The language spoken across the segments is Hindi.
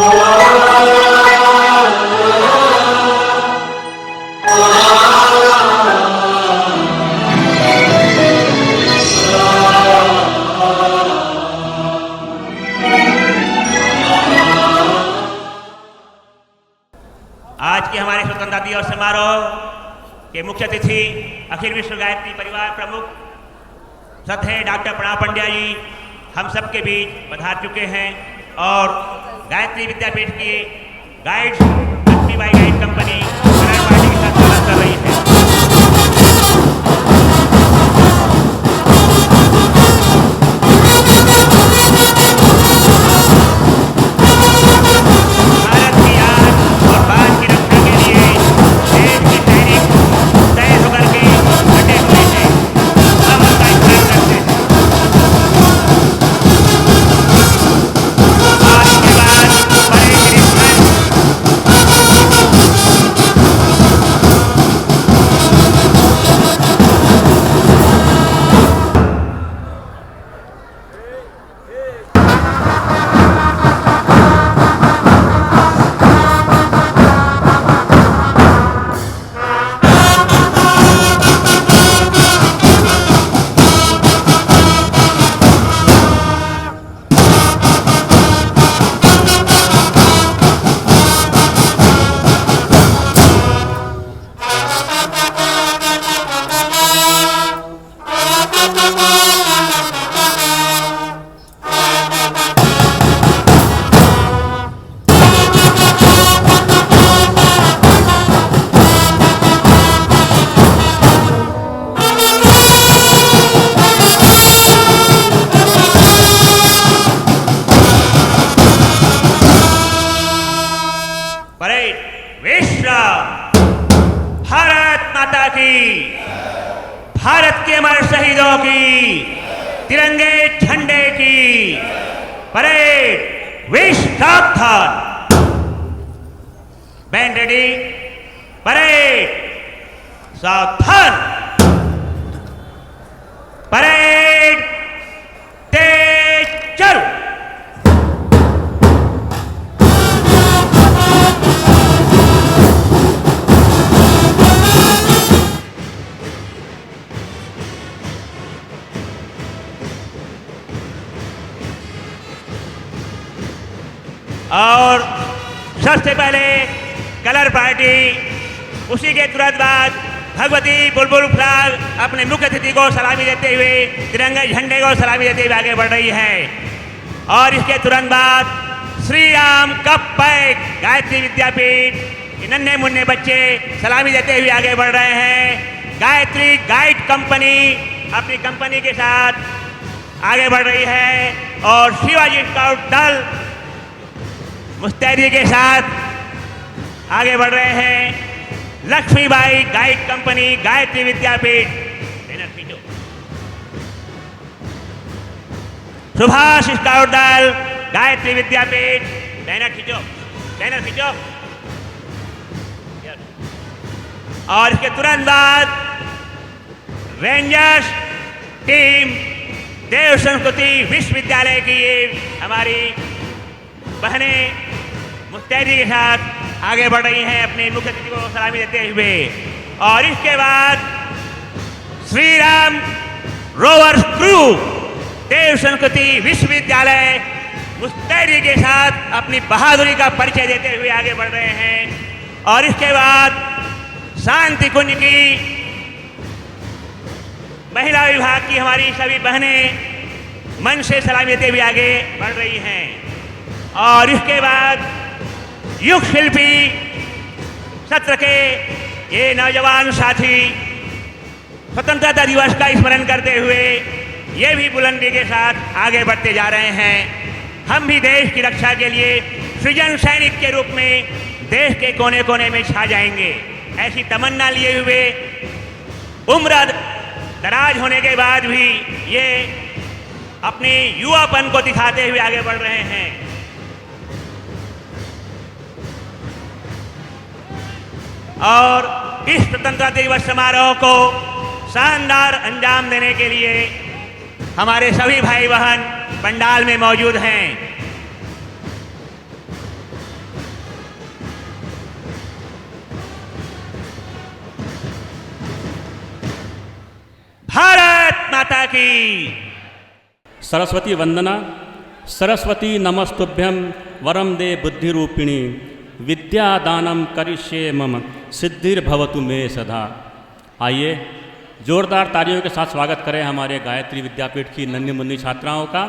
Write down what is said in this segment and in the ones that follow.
आज के हमारे स्वतंत्रता दिवस समारोह के मुख्य अतिथि अखिल विश्व गायत्री परिवार प्रमुख श्रद्धेय डॉक्टर प्रणव पंड्या जी हम सबके बीच पधार चुके हैं और गायत्री विद्यापीठ की guides Lakshmibai guide company colour party के साथ स्वागत कर रही है। भारत के अमर शहीदों की तिरंगे झंडे की परेड विश सावधान। बैंड रेडी, परेड सावधान। परेड तेज चल। और सबसे पहले कलर पार्टी, उसी के तुरंत बाद भगवती बुलबुल फ्लाग अपने मुख्य अतिथि को सलामी देते हुए तिरंगे झंडे को सलामी देते हुए आगे बढ़ रही है। और इसके तुरंत बाद श्री राम कप पैक गायत्री विद्यापीठ नन्हे मुन्ने बच्चे सलामी देते हुए आगे बढ़ रहे हैं। गायत्री गाइड कंपनी अपनी कंपनी के साथ आगे बढ़ रही है और शिवाजी स्काउट दल मुस्तैदी के साथ आगे बढ़ रहे हैं। लक्ष्मीबाई गाइड कंपनी गायत्री विद्यापीठ सुभाष स्काउट दल गायत्री विद्यापीठ बैनर खींचो। और इसके तुरंत बाद रेंजर्स टीम देव संस्कृति विश्वविद्यालय की ये हमारी बहनें मुस्तैदी के साथ आगे बढ़ रही हैं अपने मुख्य अतिथि को सलामी देते हुए। और इसके बाद श्री राम रोवर्स क्रू देव संस्कृति विश्वविद्यालय मुस्तैदी के साथ अपनी बहादुरी का परिचय देते हुए आगे बढ़ रहे हैं। और इसके बाद शांति कुंज की महिला विभाग की हमारी सभी बहनें मन से सलामी देते हुए आगे बढ़ रही हैं। और इसके बाद युग शिल्पी सत्र के ये नौजवान साथी स्वतंत्रता दिवस का स्मरण करते हुए ये भी बुलंदी के साथ आगे बढ़ते जा रहे हैं। हम भी देश की रक्षा के लिए सृजन सैनिक के रूप में देश के कोने कोने में छा जाएंगे, ऐसी तमन्ना लिए हुए उम्र दराज होने के बाद भी ये अपने युवापन को दिखाते हुए आगे बढ़ रहे हैं। और इस स्वतंत्रता दिवस समारोह को शानदार अंजाम देने के लिए हमारे सभी भाई बहन पंडाल में मौजूद हैं। की। सरस्वती वंदना। सरस्वती नमस्तुभ्यं वरम दे बुद्धि रूपिणी, विद्या दानम करिष्ये मम सिद्धिर्भवतु मे सदा। आइए जोरदार तालियों के साथ स्वागत करें हमारे गायत्री विद्यापीठ की नन्ही मुन्नी छात्राओं का।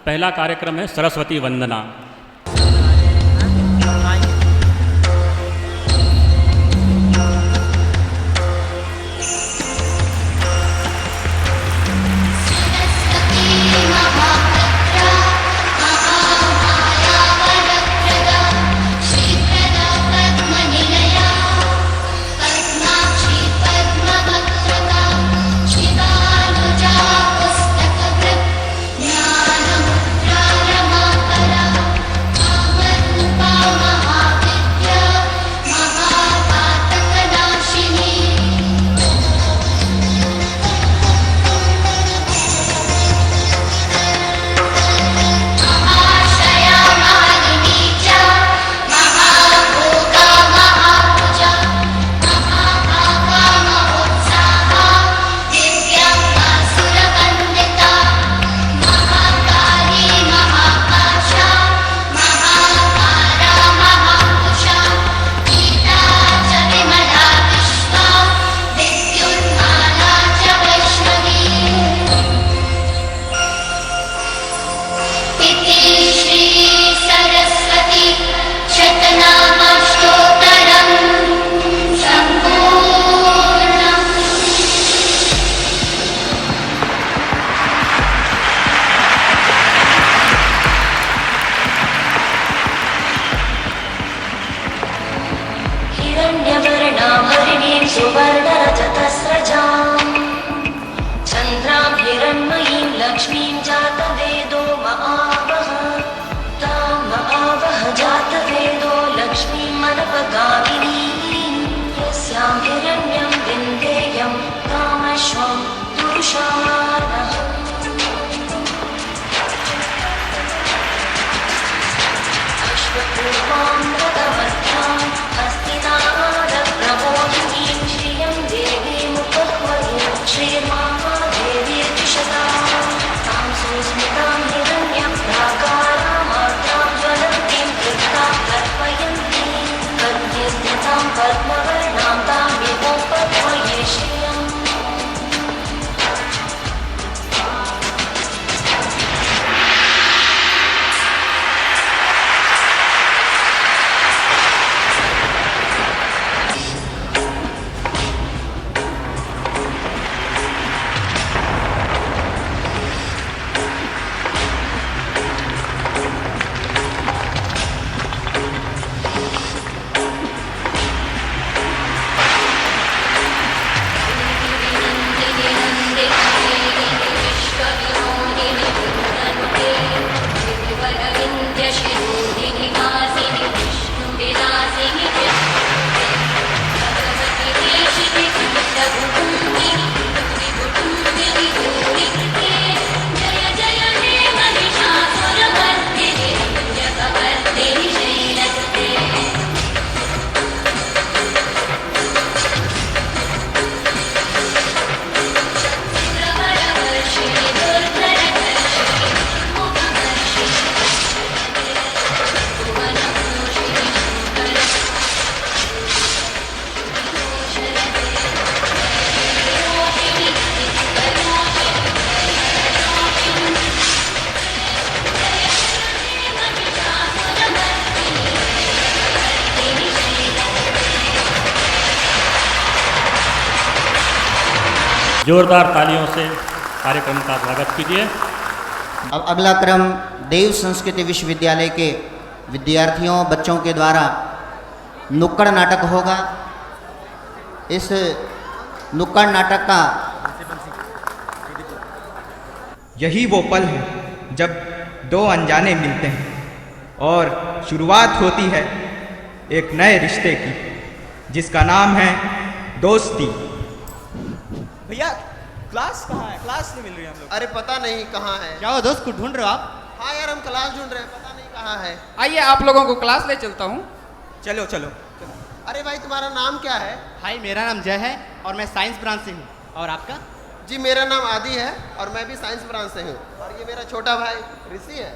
पहला कार्यक्रम है सरस्वती वंदना। जोरदार तालियों से कार्यक्रम का स्वागत कीजिए। अब अगला क्रम देव संस्कृति विश्वविद्यालय के विद्यार्थियों बच्चों के द्वारा नुक्कड़ नाटक होगा। इस नुक्कड़ नाटक का यही वो पल है जब दो अनजाने मिलते हैं और शुरुआत होती है एक नए रिश्ते की, जिसका नाम है दोस्ती। भैया क्लास कहाँ है? क्लास नहीं मिल रही हम लोग। अरे पता नहीं कहाँ है। क्या हो दोस्त, कुछ ढूंढ रहे हो आप? हाँ यार हम क्लास ढूंढ रहे हैं, पता नहीं कहाँ है। आइए आप लोगों को क्लास ले चलता हूँ। चलो चलो। अरे भाई तुम्हारा नाम क्या है? हाय मेरा नाम जय है और मैं साइंस ब्रांच से हूँ। और आपका? जी मेरा नाम आदि है और मैं भी साइंस ब्रांच से हूँ और ये मेरा छोटा भाई ऋषि है।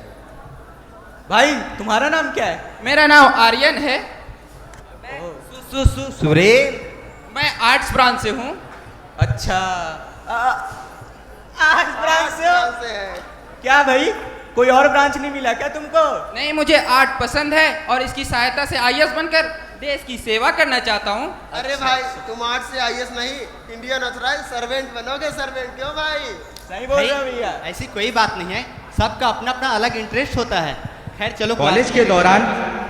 भाई तुम्हारा नाम क्या है? मेरा नाम आर्यन है। सुरेन। मैं आर्ट्स ब्रांच से हूँ। अच्छा आर्ट्स ब्रांच से हो? ब्रांच से है। क्या भाई कोई और ब्रांच नहीं मिला क्या तुमको? नहीं, मुझे आर्ट पसंद है और इसकी सहायता से आईएएस बनकर देश की सेवा करना चाहता हूँ। अरे भाई तुम आर्ट से आईएएस नहीं इंडियन ऑथराइज्ड सर्वेंट बनोगे। सर्वेंट क्यों भाई? सही बोल रहे हो भैया। ऐसी कोई बात नहीं है, सबका अपना अपना अलग इंटरेस्ट होता है। खैर चलो कॉलेज के दौरान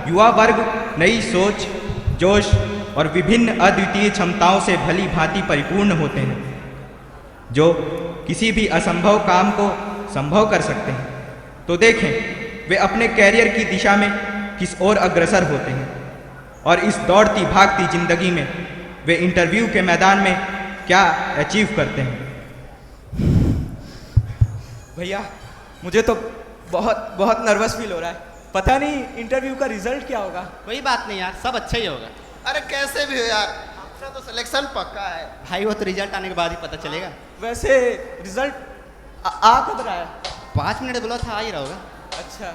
युवा वर्ग नई सोच, जोश और विभिन्न अद्वितीय क्षमताओं से भली भांति परिपूर्ण होते हैं, जो किसी भी असंभव काम को संभव कर सकते हैं। तो देखें वे अपने कैरियर की दिशा में किस ओर अग्रसर होते हैं और इस दौड़ती भागती जिंदगी में वे इंटरव्यू के मैदान में क्या अचीव करते हैं। भैया मुझे तो बहुत नर्वस फील हो रहा है। पता नहीं इंटरव्यू का रिजल्ट क्या होगा। कोई बात नहीं यार, सब अच्छा ही होगा। अरे कैसे भी हो यार, अपना तो सिलेक्शन पक्का है। भाई वो तो रिजल्ट आने के बाद ही पता चलेगा। वैसे रिजल्ट आ कब रहा है? 5 मिनट बोला था, आ ही रहा होगा। अच्छा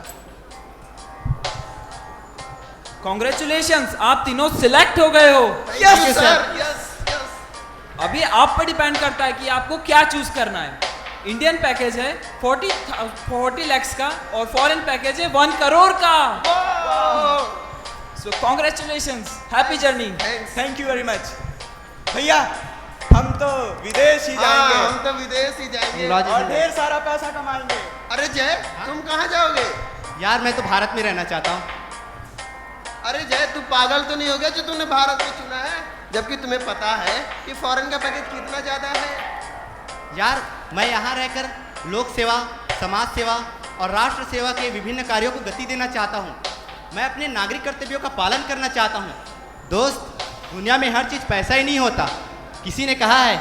कॉन्ग्रेचुलेशंस, आप तीनों सिलेक्ट हो गए हो। Yes sir, yes yes. अभी आप पर डिपेंड करता है कि आपको क्या चूज करना है। इंडियन पैकेज है 40 lakhs का और फॉरेन पैकेज है 1 crore का। सो congratulations, happy journey. Thank you very much. भैया हम तो विदेश ही जाएंगे। हाँ, हम तो विदेश ही जाएंगे और ढेर सारा पैसा कमाएंगे। अरे जय तुम कहाँ जाओगे? यार मैं तो भारत में रहना चाहता हूँ। अरे जय तू पागल तो नहीं हो गया जो तूने भारत को चुना है, जबकि तुम्हें पता है कि फॉरेन का पैकेज कितना ज्यादा है। यार मैं यहाँ रहकर लोक सेवा, समाज सेवा और राष्ट्र सेवा के विभिन्न कार्यों को गति देना चाहता हूँ। मैं अपने नागरिक कर्तव्यों का पालन करना चाहता हूँ। दोस्त, दुनिया में हर चीज़ पैसा ही नहीं होता। किसी ने कहा है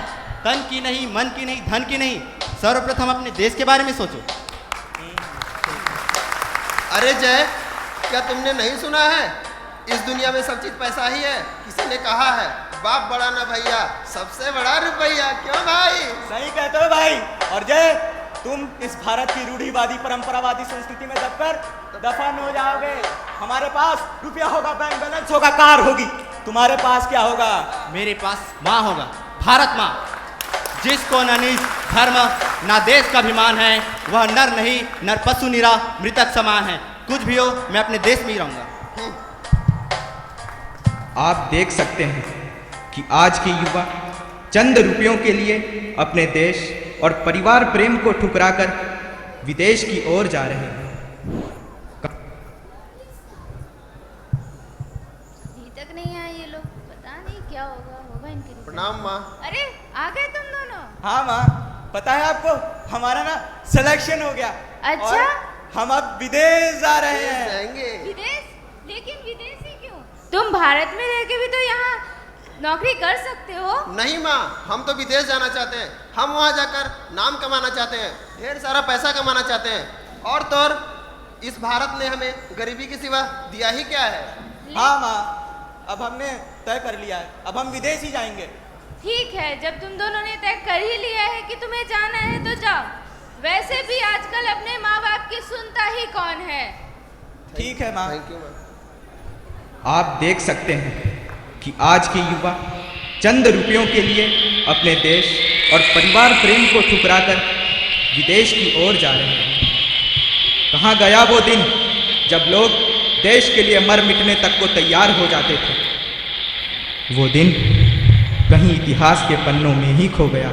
तन की नहीं, मन की नहीं, धन की नहीं, सर्वप्रथम अपने देश के बारे में सोचो। अरे जय क्या तुमने नहीं सुना है, इस दुनिया में सब चीज पैसा ही है। किसी ने कहा है बाप बड़ा ना भैया, सबसे बड़ा रुपया। क्यों भाई? सही कहते हो भाई। और जय तुम इस भारत की रूढ़िवादी परंपरावादी संस्कृति में दबकर दफन हो जाओगे। हमारे पास रुपया होगा, बैंक बैलेंस होगा, कार होगी। तुम्हारे पास क्या होगा? मेरे पास माँ होगा, भारत माँ, जिसको न निज धर्म ना देश का अभिमान है। वह नर नहीं, नर पशु निरा मृतक समान है। कुछ भी हो, मैं अपने देश में ही रहूंगा। आप देख सकते हैं कि आज के युवा चंद रुपयों के लिए अपने देश और परिवार प्रेम को ठुकराकर विदेश की ओर जा रहे हैं। अभी तक नहीं आए ये लोग, पता नहीं क्या होगा इनके। प्रणाम माँ। अरे आ गए तुम दोनों? हाँ माँ, पता है आपको हमारा ना सिलेक्शन हो गया। अच्छा? और हम अब विदेश जा रहे हैं। जाएंगे विदेश? लेकिन विदेश ही क्यों? तुम भारत में रह के भी तो यहाँ नौकरी कर सकते हो। नहीं माँ, हम तो विदेश जाना चाहते हैं। हम वहाँ जाकर नाम कमाना चाहते हैं, ढेर सारा पैसा कमाना चाहते हैं। और तो और इस भारत ने हमें गरीबी के सिवा दिया ही क्या है। हाँ माँ, अब हमने तय कर लिया है, अब हम विदेश ही जाएंगे। ठीक है, जब तुम दोनों ने तय कर ही लिया है कि तुम्हें जाना है तो जाओ। वैसे भी आजकल अपने माँ बाप की सुनता ही कौन है। ठीक है माँ। थैंक यू माँ। आप देख सकते हैं कि आज के युवा चंद रुपयों के लिए अपने देश और परिवार प्रेम को ठुकराकर विदेश की ओर जा रहे हैं। कहाँ गया वो दिन जब लोग देश के लिए मर मिटने तक को तैयार हो जाते थे। वो दिन कहीं इतिहास के पन्नों में ही खो गया।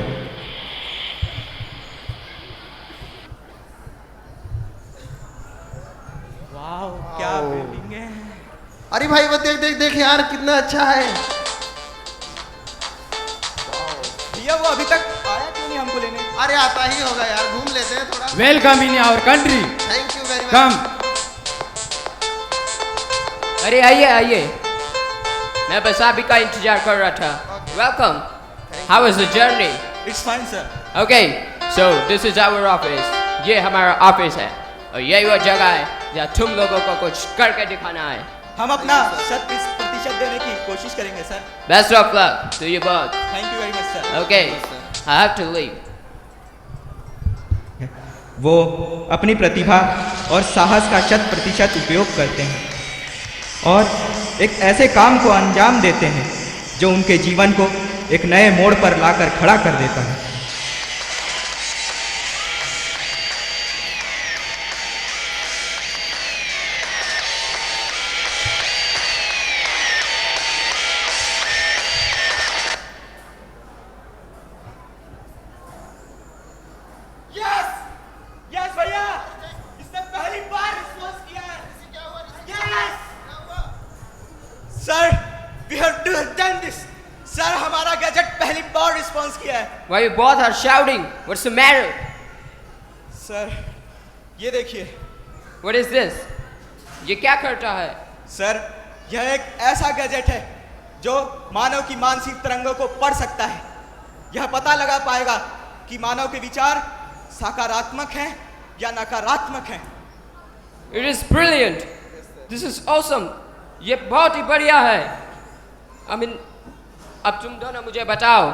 वाह क्या बिल्डिंग है। अरे भाई वो देख देख देख यार कितना अच्छा है। भैया वो अभी तक आया क्यों नहीं हमको लेने? अरे आता ही होगा यार, घूम लेते हैं थोड़ा। Welcome in our country. Thank you very much. Come. अरे आइए आइए, मैं बस आप ही का इंतजार कर रहा था। Welcome. How was the journey? It's fine sir. Okay, so this is our office. ये हमारा ऑफिस है और यही वो जगह है जहाँ तुम लोगों को कुछ करके दिखाना है। हम अपना 100% देने की कोशिश करेंगे sir. Best of luck to you both. Thank you very much sir. Okay, I have to leave. वो अपनी प्रतिभा और साहस का 100% उपयोग करते हैं और एक ऐसे काम को अंजाम देते हैं जो उनके जीवन को एक नए मोड़ पर लाकर खड़ा कर देता है। यस यस भैया, इसने पहली बार रिस्पॉन्स किया है। Yes sir, we have done this. Sir, हमारा गैजेट पहली बार रिस्पॉन्स किया है। Why you both are shouting? What's the matter? Sir, ये देखिए। What is this? ये क्या करता है? सर, यह एक ऐसा गैजेट है जो मानव की मानसिक तरंगों को पढ़ सकता है। यह पता लगा पाएगा कि मानव के विचार सकारात्मक हैं या नकारात्मक हैं। It is brilliant. This is awesome. ये बहुत ही बढ़िया है। I mean, अब तुम दोनों मुझे बताओ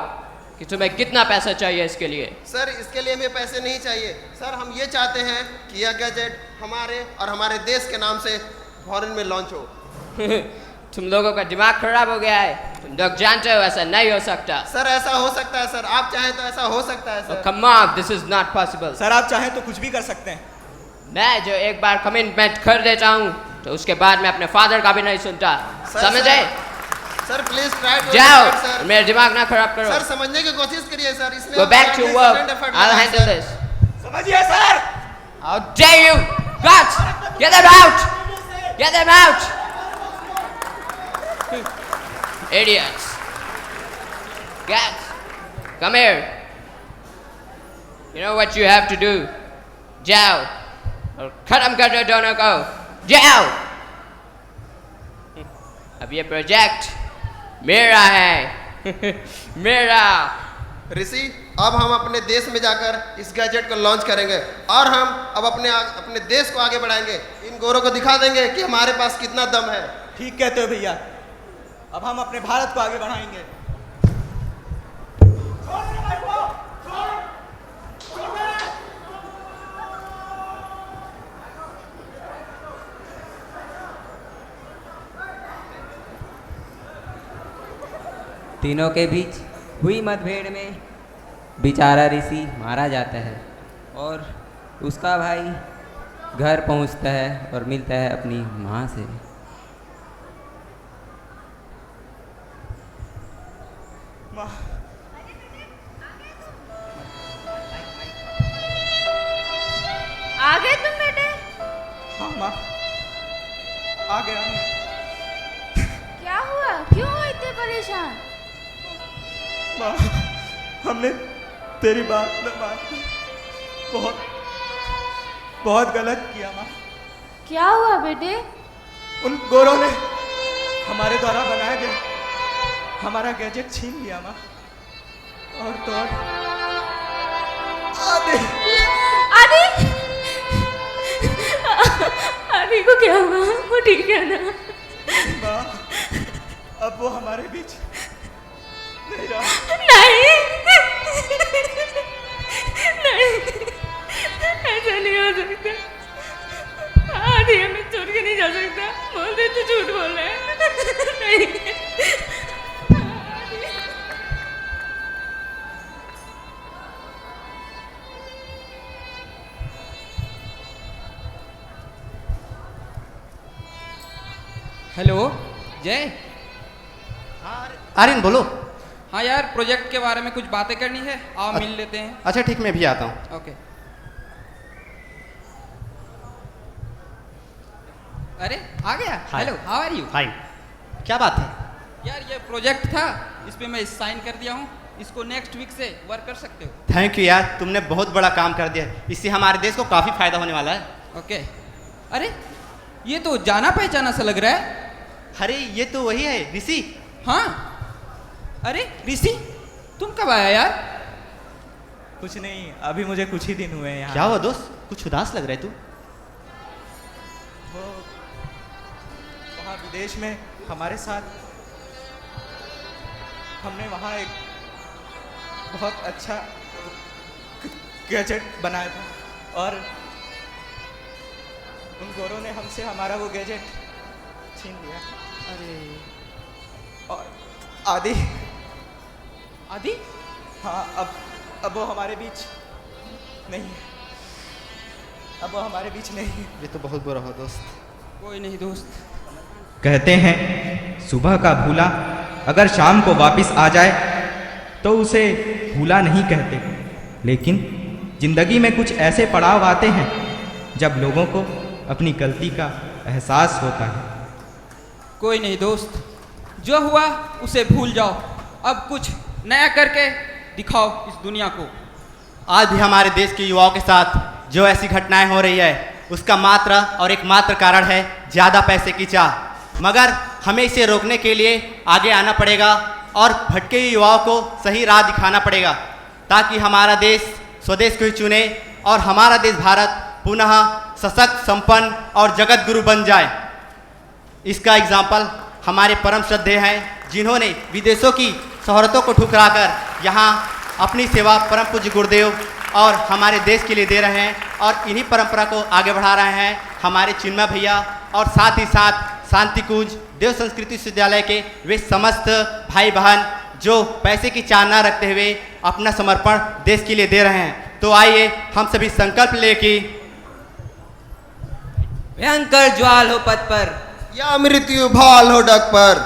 कि तुम्हें कितना पैसा चाहिए इसके लिए। सर, इसके लिए हमें पैसे नहीं चाहिए। सर, हम ये चाहते हैं कि यह गैजेट हमारे और हमारे देश के नाम से फॉरेन में लॉन्च हो। तुम लोगों का दिमाग खराब हो गया है। तुम लोग जानते हो ऐसा नहीं हो सकता। सर, ऐसा हो सकता है सर, आप चाहें तो ऐसा हो सकता है sir. Come on, this is not possible. Sir, आप चाहें तो कुछ भी कर सकते हैं। मैं जो एक बार कमिटमेंट कर देता हूँ तो उसके बाद मैं अपने फादर का भी नहीं सुनता। समझे? सर प्लीज ट्राई टू जाओ, मेरा दिमाग ना खराब करो। सर, समझने की कोशिश करिए सर। इसमें Go back to work. I'll handle this. समझिए sir. How dare you? Guts! Get them out! Get them out! Idiots! Guts! Come here. You know what you have to do? जाओ और खत्म कर दो दोनों को। जाओ। अब ये प्रोजेक्ट मेरा है। मेरा। ऋषि, अब हम अपने देश में जाकर इस गैजेट को लॉन्च करेंगे और हम अब अपने देश को आगे बढ़ाएंगे। इन गोरों को दिखा देंगे कि हमारे पास कितना दम है। ठीक कहते हो भैया। अब हम अपने भारत को आगे बढ़ाएंगे। तीनों के बीच हुई मतभेड़ में बेचारा ऋषि मारा जाता है और उसका भाई घर पहुंचता है और मिलता है अपनी माँ से। आ गए तुम बेटे? हाँ माँ, आ गया। क्या हुआ? क्यों हो इतने परेशान? माँ, हमने तेरी बात न मानकर बहुत गलत किया माँ। क्या हुआ बेटे? उन गोरों ने हमारे द्वारा बनाया गया हमारा गैजेट छीन लिया माँ। और तो और आदि आदि को क्या हुआ? वो ठीक है ना? माँ, अब वो हमारे बीच नहीं रहा। नहीं नहीं, ऐसा नहीं हो सकता। आदि हमें छोड़ के नहीं जा सकता। बोल दे तू झूठ बोल रहा है। नहीं। हेलो जय। आर्यन बोलो। हाँ यार, प्रोजेक्ट के बारे में कुछ बातें करनी है। आओ मिल लेते हैं। अच्छा ठीक, मैं भी आता हूँ। ओके। अरे आ गया। Hello, how are you? Fine. क्या बात है? यार ये प्रोजेक्ट था, इस पे मैं साइन कर दिया हूँ। इसको नेक्स्ट वीक से वर्क कर सकते हो। थैंक यू यार, तुमने बहुत बड़ा काम कर दिया। इससे हमारे देश को काफ़ी फायदा होने वाला है। ओके। अरे ये तो जाना पहचाना सा लग रहा है। अरे ये तो वही है ऋषि। हाँ। अरे ऋषि, तुम कब आया यार? कुछ नहीं, अभी मुझे कुछ ही दिन हुए हैं यहाँ। क्या हुआ दोस्त, कुछ उदास लग रहा है तू? वो वहाँ विदेश में हमारे साथ हमने वहाँ एक बहुत अच्छा गैजेट बनाया था। और उन गोरों ने हमसे हमारा वो गैजेट छीन लिया। अरे और आदि आदि हाँ, अब वो हमारे बीच नहीं है। अब वो हमारे बीच नहीं है। ये तो बहुत बुरा हो दोस्त। कोई नहीं दोस्त। कहते हैं सुबह का भूला अगर शाम को वापस आ जाए तो उसे भूला नहीं कहते, लेकिन जिंदगी में कुछ ऐसे पड़ाव आते हैं जब लोगों को अपनी गलती का एहसास होता है। कोई नहीं दोस्त, जो हुआ उसे भूल जाओ, अब कुछ नया करके दिखाओ इस दुनिया को। आज भी हमारे देश के युवाओं के साथ जो ऐसी घटनाएं हो रही है उसका मात्र और एकमात्र कारण है ज़्यादा पैसे की चाह। मगर हमें इसे रोकने के लिए आगे आना पड़ेगा और भटके हुए युवाओं को सही राह दिखाना पड़ेगा, ताकि हमारा देश स्वदेश को ही चुने और हमारा देश भारत पुनः सशक्त, संपन्न और जगत गुरु बन जाए। इसका एग्जाम्पल हमारे परम श्रद्धेय हैं, जिन्होंने विदेशों की शोहरतों को ठुकराकर यहाँ अपनी सेवा परम पूज्य गुरुदेव और हमारे देश के लिए दे रहे हैं और इन्हीं परंपरा को आगे बढ़ा रहे हैं हमारे चिन्मय भैया और साथ ही साथ शांति कुंज देव संस्कृति विश्वविद्यालय के वे समस्त भाई बहन जो पैसे की चाह न रखते हुए अपना समर्पण देश के लिए दे रहे हैं। तो आइए हम सभी संकल्प ले कि भयंकर ज्वाल हो पथ पर या मृत्यु भाल हो डग पर,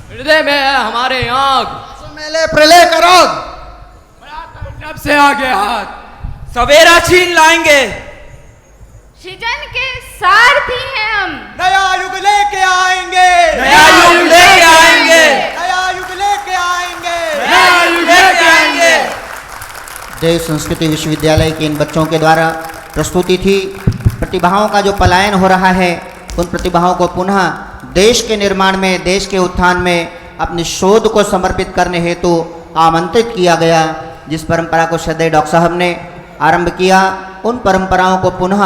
हृदय में है हमारे आग, मेले प्रलय करो, जब से आगे हाथ सवेरा छीन लाएंगे। सृजन के सारथी हैं हम, नया युग लेके आएंगे, नया युग लेके आएंगे, नया युग लेके आएंगे, नया युग लेके आएंगे। देव संस्कृति विश्वविद्यालय के इन बच्चों के द्वारा प्रस्तुति थी। प्रतिभाओं का जो पलायन हो रहा है, उन प्रतिभाओं को पुनः देश के निर्माण में, देश के उत्थान में अपनी शोध को समर्पित करने हेतु आमंत्रित किया गया। जिस परंपरा को श्रद्धेय डॉक्टर साहब ने आरंभ किया, उन परंपराओं को पुनः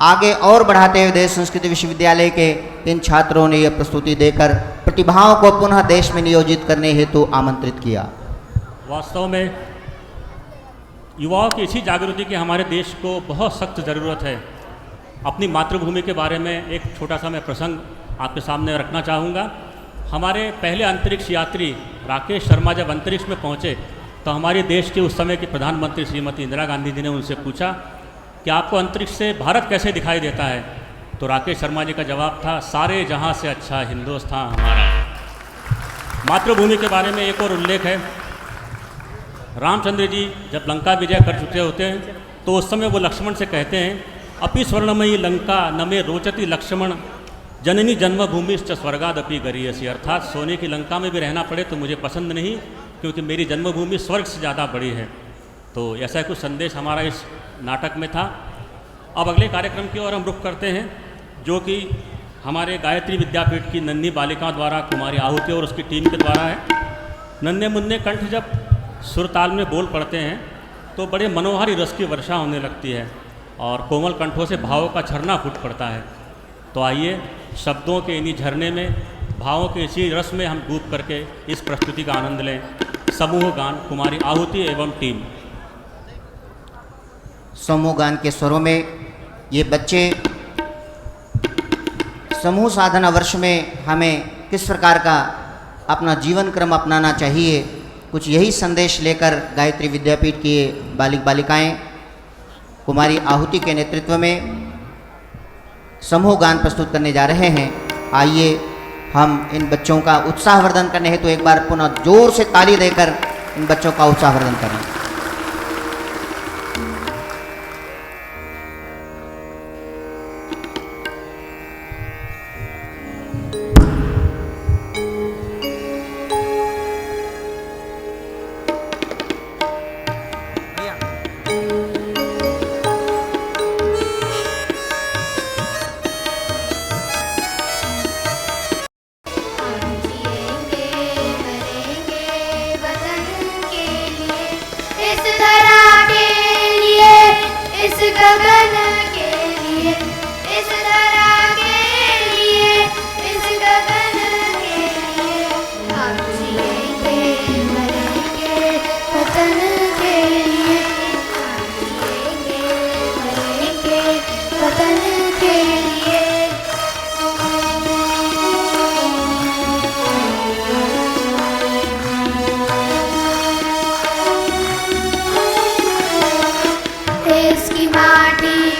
आगे और बढ़ाते हुए देश संस्कृति विश्वविद्यालय के इन छात्रों ने यह प्रस्तुति देकर प्रतिभाओं को पुनः देश में नियोजित करने हेतु आमंत्रित किया। वास्तव में युवाओं की इसी जागृति की हमारे देश को बहुत सख्त ज़रूरत है। अपनी मातृभूमि के बारे में एक छोटा सा मैं प्रसंग आपके सामने रखना चाहूँगा। हमारे पहले अंतरिक्ष यात्री राकेश शर्मा जब अंतरिक्ष में पहुँचे तो हमारे देश के उस समय की प्रधानमंत्री श्रीमती इंदिरा गांधी जी ने उनसे पूछा कि आपको अंतरिक्ष से भारत कैसे दिखाई देता है। तो राकेश शर्मा जी का जवाब था, सारे जहां से अच्छा हिंदुस्तान हमारा। मातृभूमि के बारे में एक और उल्लेख है। रामचंद्र जी जब लंका विजय कर चुके होते हैं तो उस समय वो लक्ष्मण से कहते हैं, अपि स्वर्णमयी लंका न मे रोचती लक्ष्मण जननी जन्मभूमिश्च स्वर्गादपि गरीयसी। अर्थात सोने की लंका में भी रहना पड़े तो मुझे पसंद नहीं, क्योंकि मेरी जन्मभूमि स्वर्ग से ज़्यादा बड़ी है। तो ऐसा कुछ संदेश हमारा इस नाटक में था। अब अगले कार्यक्रम की ओर हम रुख करते हैं, जो कि हमारे गायत्री विद्यापीठ की नन्ही बालिकाओं द्वारा कुमारी आहुति और उसकी टीम के द्वारा है। नन्हे मुन्ने कंठ जब सुरताल में बोल पड़ते हैं तो बड़े मनोहारी रस की वर्षा होने लगती है और कोमल कंठों से भावों का झरना फूट पड़ता है। तो आइए शब्दों के इन्हीं झरने में, भावों के इसी रस में हम डूब करके इस प्रस्तुति का आनंद लें। समूह गान कुमारी आहुति एवं टीम। समूह गान के स्वरों में ये बच्चे समूह साधना वर्ष में हमें किस प्रकार का अपना जीवन क्रम अपनाना चाहिए, कुछ यही संदेश लेकर गायत्री विद्यापीठ की बालिक बालिकाएं कुमारी आहुति के नेतृत्व में समूह गान प्रस्तुत करने जा रहे हैं। आइए हम इन बच्चों का उत्साहवर्धन करने हेतु एक बार पुनः जोर से ताली देकर इन बच्चों का उत्साहवर्धन करें। जिएंगे मरेंगे वतन के लिए,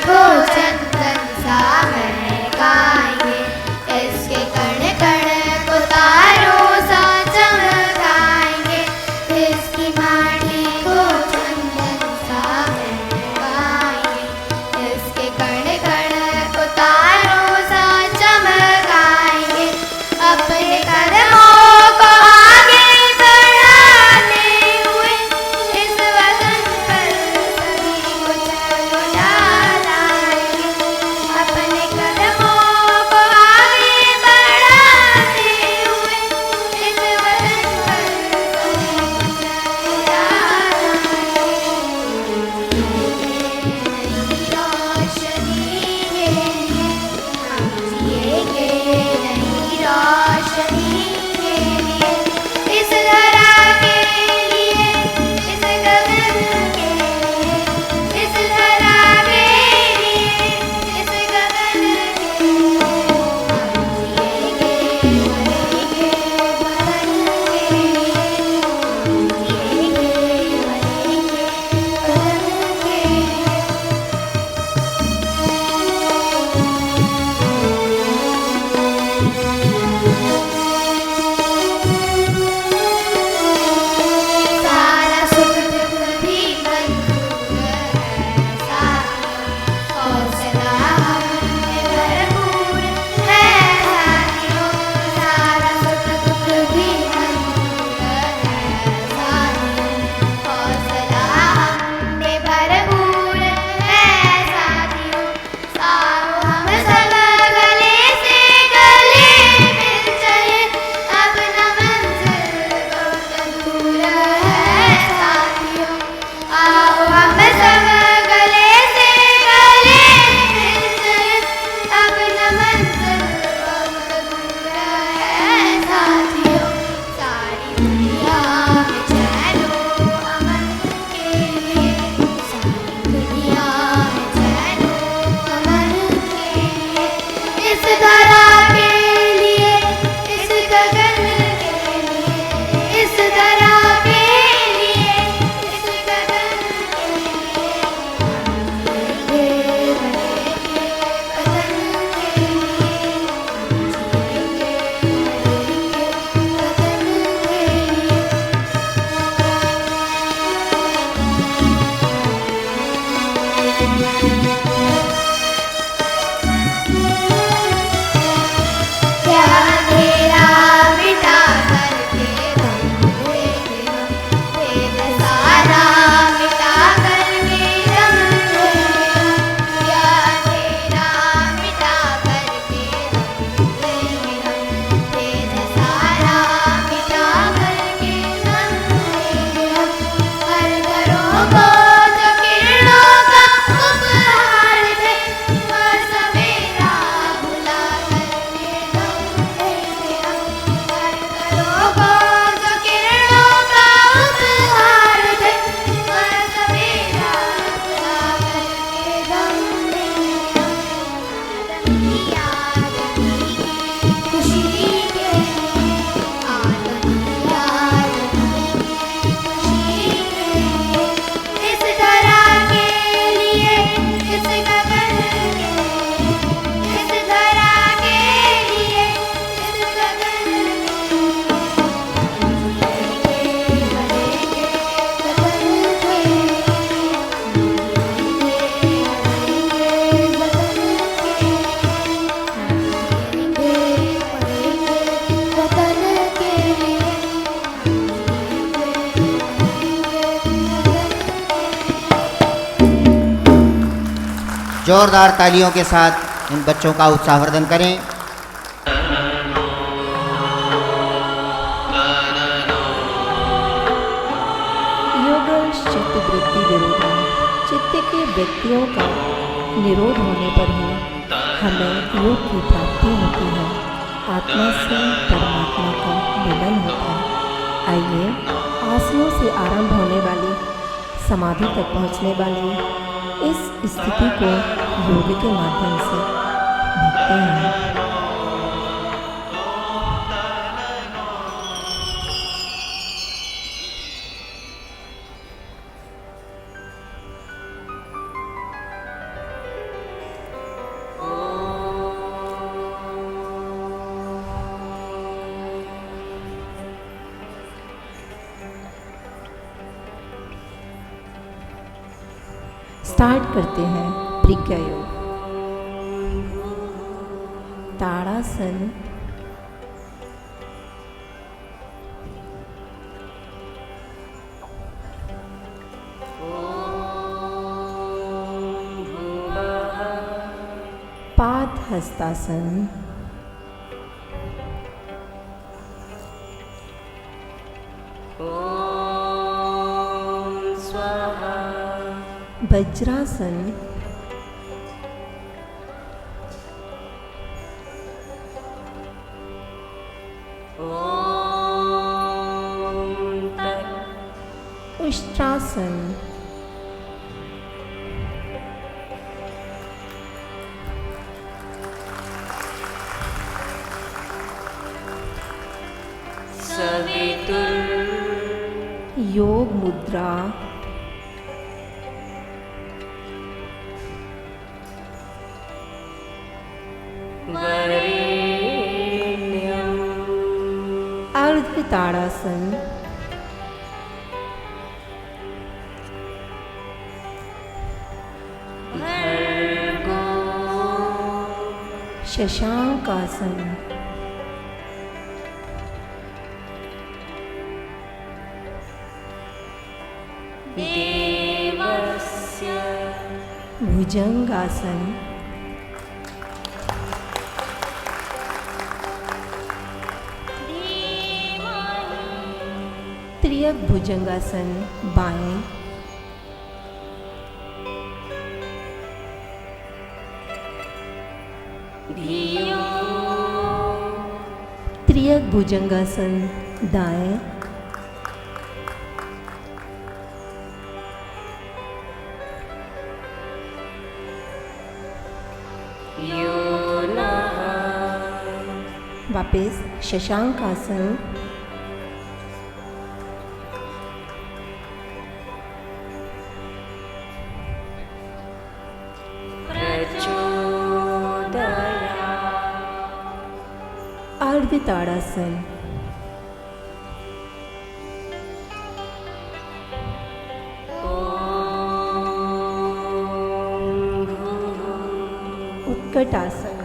को चंदन सा महकाएंगे, इसके कण कण को तारों सा चमकाएंगे, इसकी माटी को चंदन सा महकाएंगे, इसके कण कण को तारों सा चमकाएंगे। अपने कदमों को आगे बढ़ाते हुए इस वतन पर सभी को चलो लहराएंगे। अपने कदमों को आगे बढ़ाते हुए इस वतन पर सभी को चलो लहराएंगे। नई रोशनी के लिए इस धरा के लिए, इस गगन के लिए, इस धरा के लिए, इस गगन के लिए हम जिएंगे मरेंगे वतन के लिए, जिएंगे मरेंगे वतन के लिए। सारा सुख दुख भी मंजूर है साथियों, हौसला हममें भरपूर है साथियों। सारा सुख दुख भी मंजूर है साथियों, हौसला हममें भरपूर है साथियों। सारो हम सब गले से गले मिल चले, अपना मंजिल बहुत दूर है साथियों। आओ हम सब गले से गले मिल चले, अपना मंजिल बहुत दूर है साथियों। सारी दुनिया में चैनो अमन के लिए, सारी दुनिया में चैनो अमन के लिए, इस धरा के लिए, इस गगन के लिए, इस धरा के लिए, इस गगन के लिए हम जिएंगे मरेंगे वतन के लिए, हम जिएंगे मरेंगे वतन के लिए। क्या अंधेरा मिटा करके दम लेंगे हम, भेद सारा मिटा करके दम लेंगे हम। क्या अंधेरा मिटा करके दम लेंगे हम, भेद सारा मिटा करके दम लेंगे हम। हर घरों को जो किरणों का उपहार थे, वह सवेरा भुला करके दम लेंगे हम। हर घरों को जो किरणों का उपहार थे, वह सवेरा भुला करके दम लेंगे हम। आदम की आज़ादी की खुशी के लिए, आदम की आज़ादी की खुशी के लिए, इस धरा के लिए, इस गगन के लिए, इस धरा के लिए, इस गगन के लिए हम जिएंगे मरेंगे वतन के लिए, हम जिएंगे मरेंगे वतन के लिए, हम जिएंगे मरेंगे वतन के लिए, हम जिएंगे मरेंगे वतन के लिए। जोरदार तालियों के साथ इन बच्चों का उत्साहवर्धन करें। योग चित्तवृत्ति विरोधी, चित्त के व्यक्तियों का निरोध होने पर ही हमें योग की प्राप्ति होती है, आत्मा से परमात्मा का मिलन होता है। आइए आसनों से आरंभ होने वाली समाधि तक पहुंचने वाली इस स्थिति को योग के माध्यम से देखते हैं। स्टार्ट करते हैं प्रज्ञा योग। ताड़ासन, पाद हस्तासन, वज्रासन, उष्ट्रासन, योग मुद्रा, अर्ध ताड़ासन, शशांकासन, भुजंगासन, त्रियक भुजंगासन बाएं, त्रियक भुजंगासन दाएं, वापस शशांकासन, अर्ध ताड़ासन, उत्कटासन,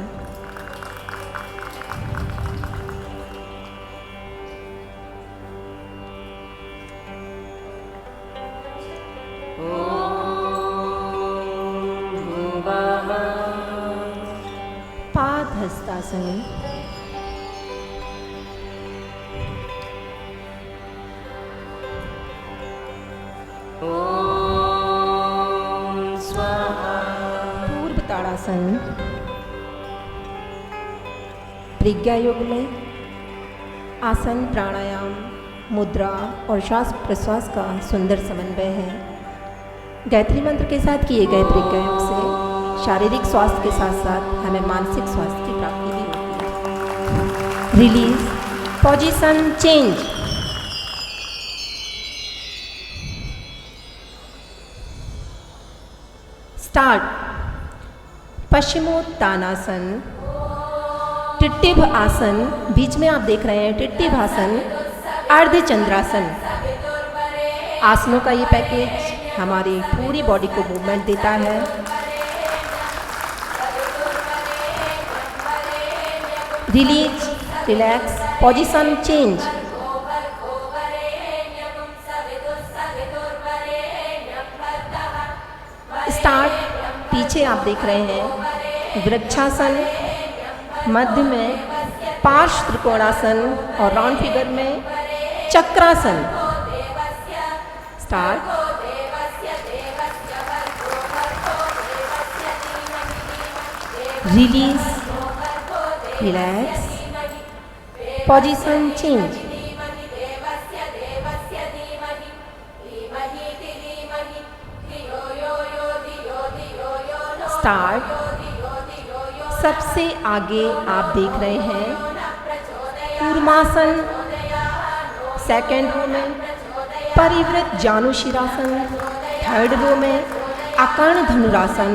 पाद हस्तासन, पूर्व ताड़ासन। प्रज्ञा योग में आसन, प्राणायाम, मुद्रा और श्वास प्रश्वास का सुंदर समन्वय है। गायत्री मंत्र के साथ किए गए प्रज्ञा योग से शारीरिक स्वास्थ्य के साथ साथ हमें मानसिक स्वास्थ्य की प्राप्ति भी होती है। Release, position change. स्टार्ट। पश्चिमोत्तानासन, टिट्टिभ आसन, बीच में आप देख रहे हैं टिट्टिभ आसन, अर्धचंद्रासन। आसनों का ये पैकेज हमारी पूरी बॉडी को मूवमेंट देता है। Release, relax, position change. Start. पीछे आप देख रहे हैं वृक्षासन, मध्य में पार्श्व त्रिकोणासन और राउंड फिगर में चक्रासन। Start. Release, relax, position change. Start. सबसे आगे आप देख रहे हैं कूर्मासन, सेकेंड रो में परिवृत जानुशिरासन, थर्ड रो में अकर्ण धनुरासन,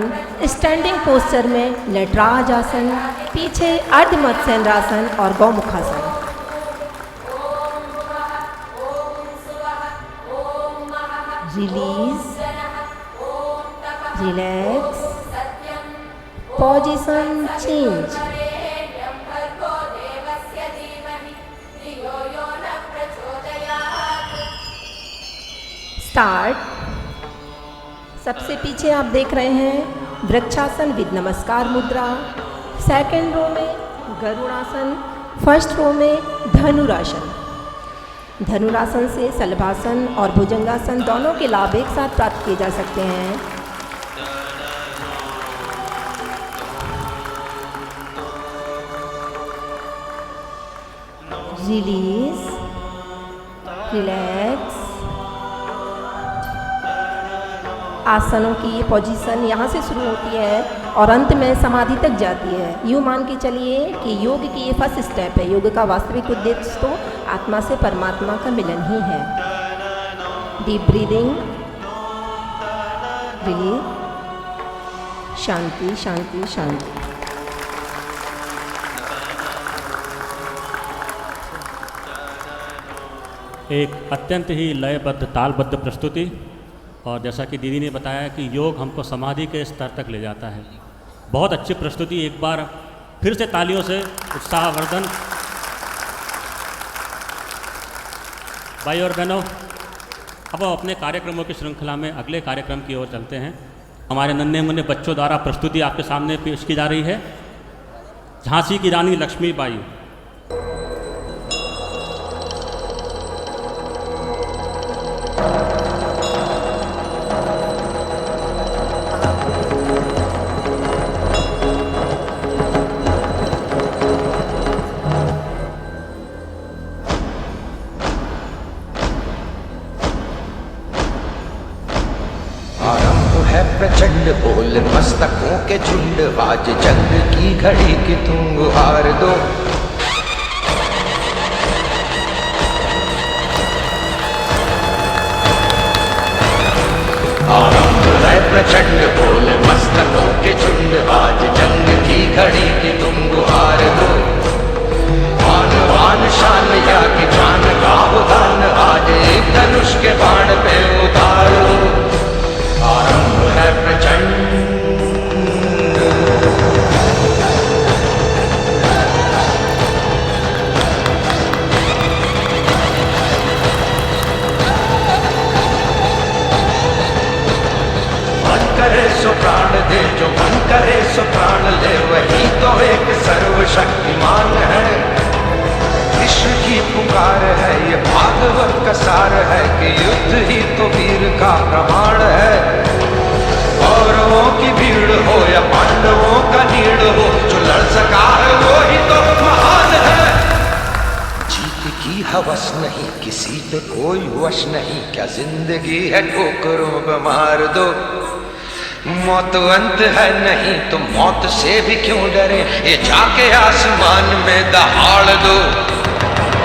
स्टैंडिंग पोस्चर में नटराज आसन, पीछे अर्ध मत्स्येंद्रासन और गौमुखासन। Release, Relax. Position change. Start. सबसे पीछे आप देख रहे हैं वृक्षासन विद नमस्कार मुद्रा, सेकंड रो में गरुड़ासन, फर्स्ट रो में धनुरासन। धनुरासन से शलभासन और भुजंगासन दोनों के लाभ एक साथ प्राप्त किए जा सकते हैं। Release, relax. आसनों की ये पोजीशन यहाँ से शुरू होती है और अंत में समाधि तक जाती है। यूँ मान के चलिए कि योग की ये फर्स्ट स्टेप है। योग का वास्तविक उद्देश्य तो आत्मा से परमात्मा का मिलन ही है। डीप ब्रीदिंग, रिलीज, शांति शांति शांति। एक अत्यंत ही लयबद्ध तालबद्ध प्रस्तुति, और जैसा कि दीदी ने बताया कि योग हमको समाधि के स्तर तक ले जाता है। बहुत अच्छी प्रस्तुति, एक बार फिर से तालियों से उत्साहवर्धन। भाई और बहनों, अब अपने कार्यक्रमों की श्रृंखला में अगले कार्यक्रम की ओर चलते हैं। हमारे नन्हे मुन्ने बच्चों द्वारा प्रस्तुति आपके सामने पेश की जा रही है। झांसी की रानी लक्ष्मीबाई। प्रचंड बोल मस्तकों के झुंड, आज जंग की घड़ी की तुम गुहार दो। आरंभ है प्रचंड बोल मस्तकों के झुंड, आज जंग की घड़ी की तुम गुहार दो। आन वान शान या की जान का उदान, आज एक धनुष के बाण पे उतारो। आरंभ है प्रचंड। मन करे सो प्राण दे, जो मन करे सो प्राण ले, वही तो एक सर्वशक्तिमान है। कृष्ण की पुकार है, ये भागवत का सार है कि युद्ध ही तो वीर का प्रमाण है। कौरवों की भीड़ हो या पांडवों का नीड़ हो, जो लड़ सका है वो ही तो महान है। जीत की हवस नहीं, किसी पे कोई वश नहीं, क्या जिंदगी है ठोकरों पे मार दो। मौत अंत है नहीं तो मौत से भी क्यों डरे, ये जाके आसमान में दहाड़ दो।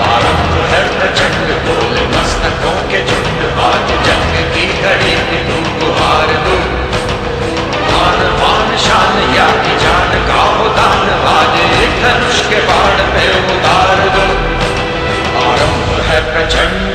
आरंभ है प्रचंड बोल मस्तकों के झुंड, आज जंग की घड़ी की तुम गुहार दो। मान मान शान या की जान का उदान, आज एक धनुष के बाण पे उतार दो। आरंभ है प्रचंड।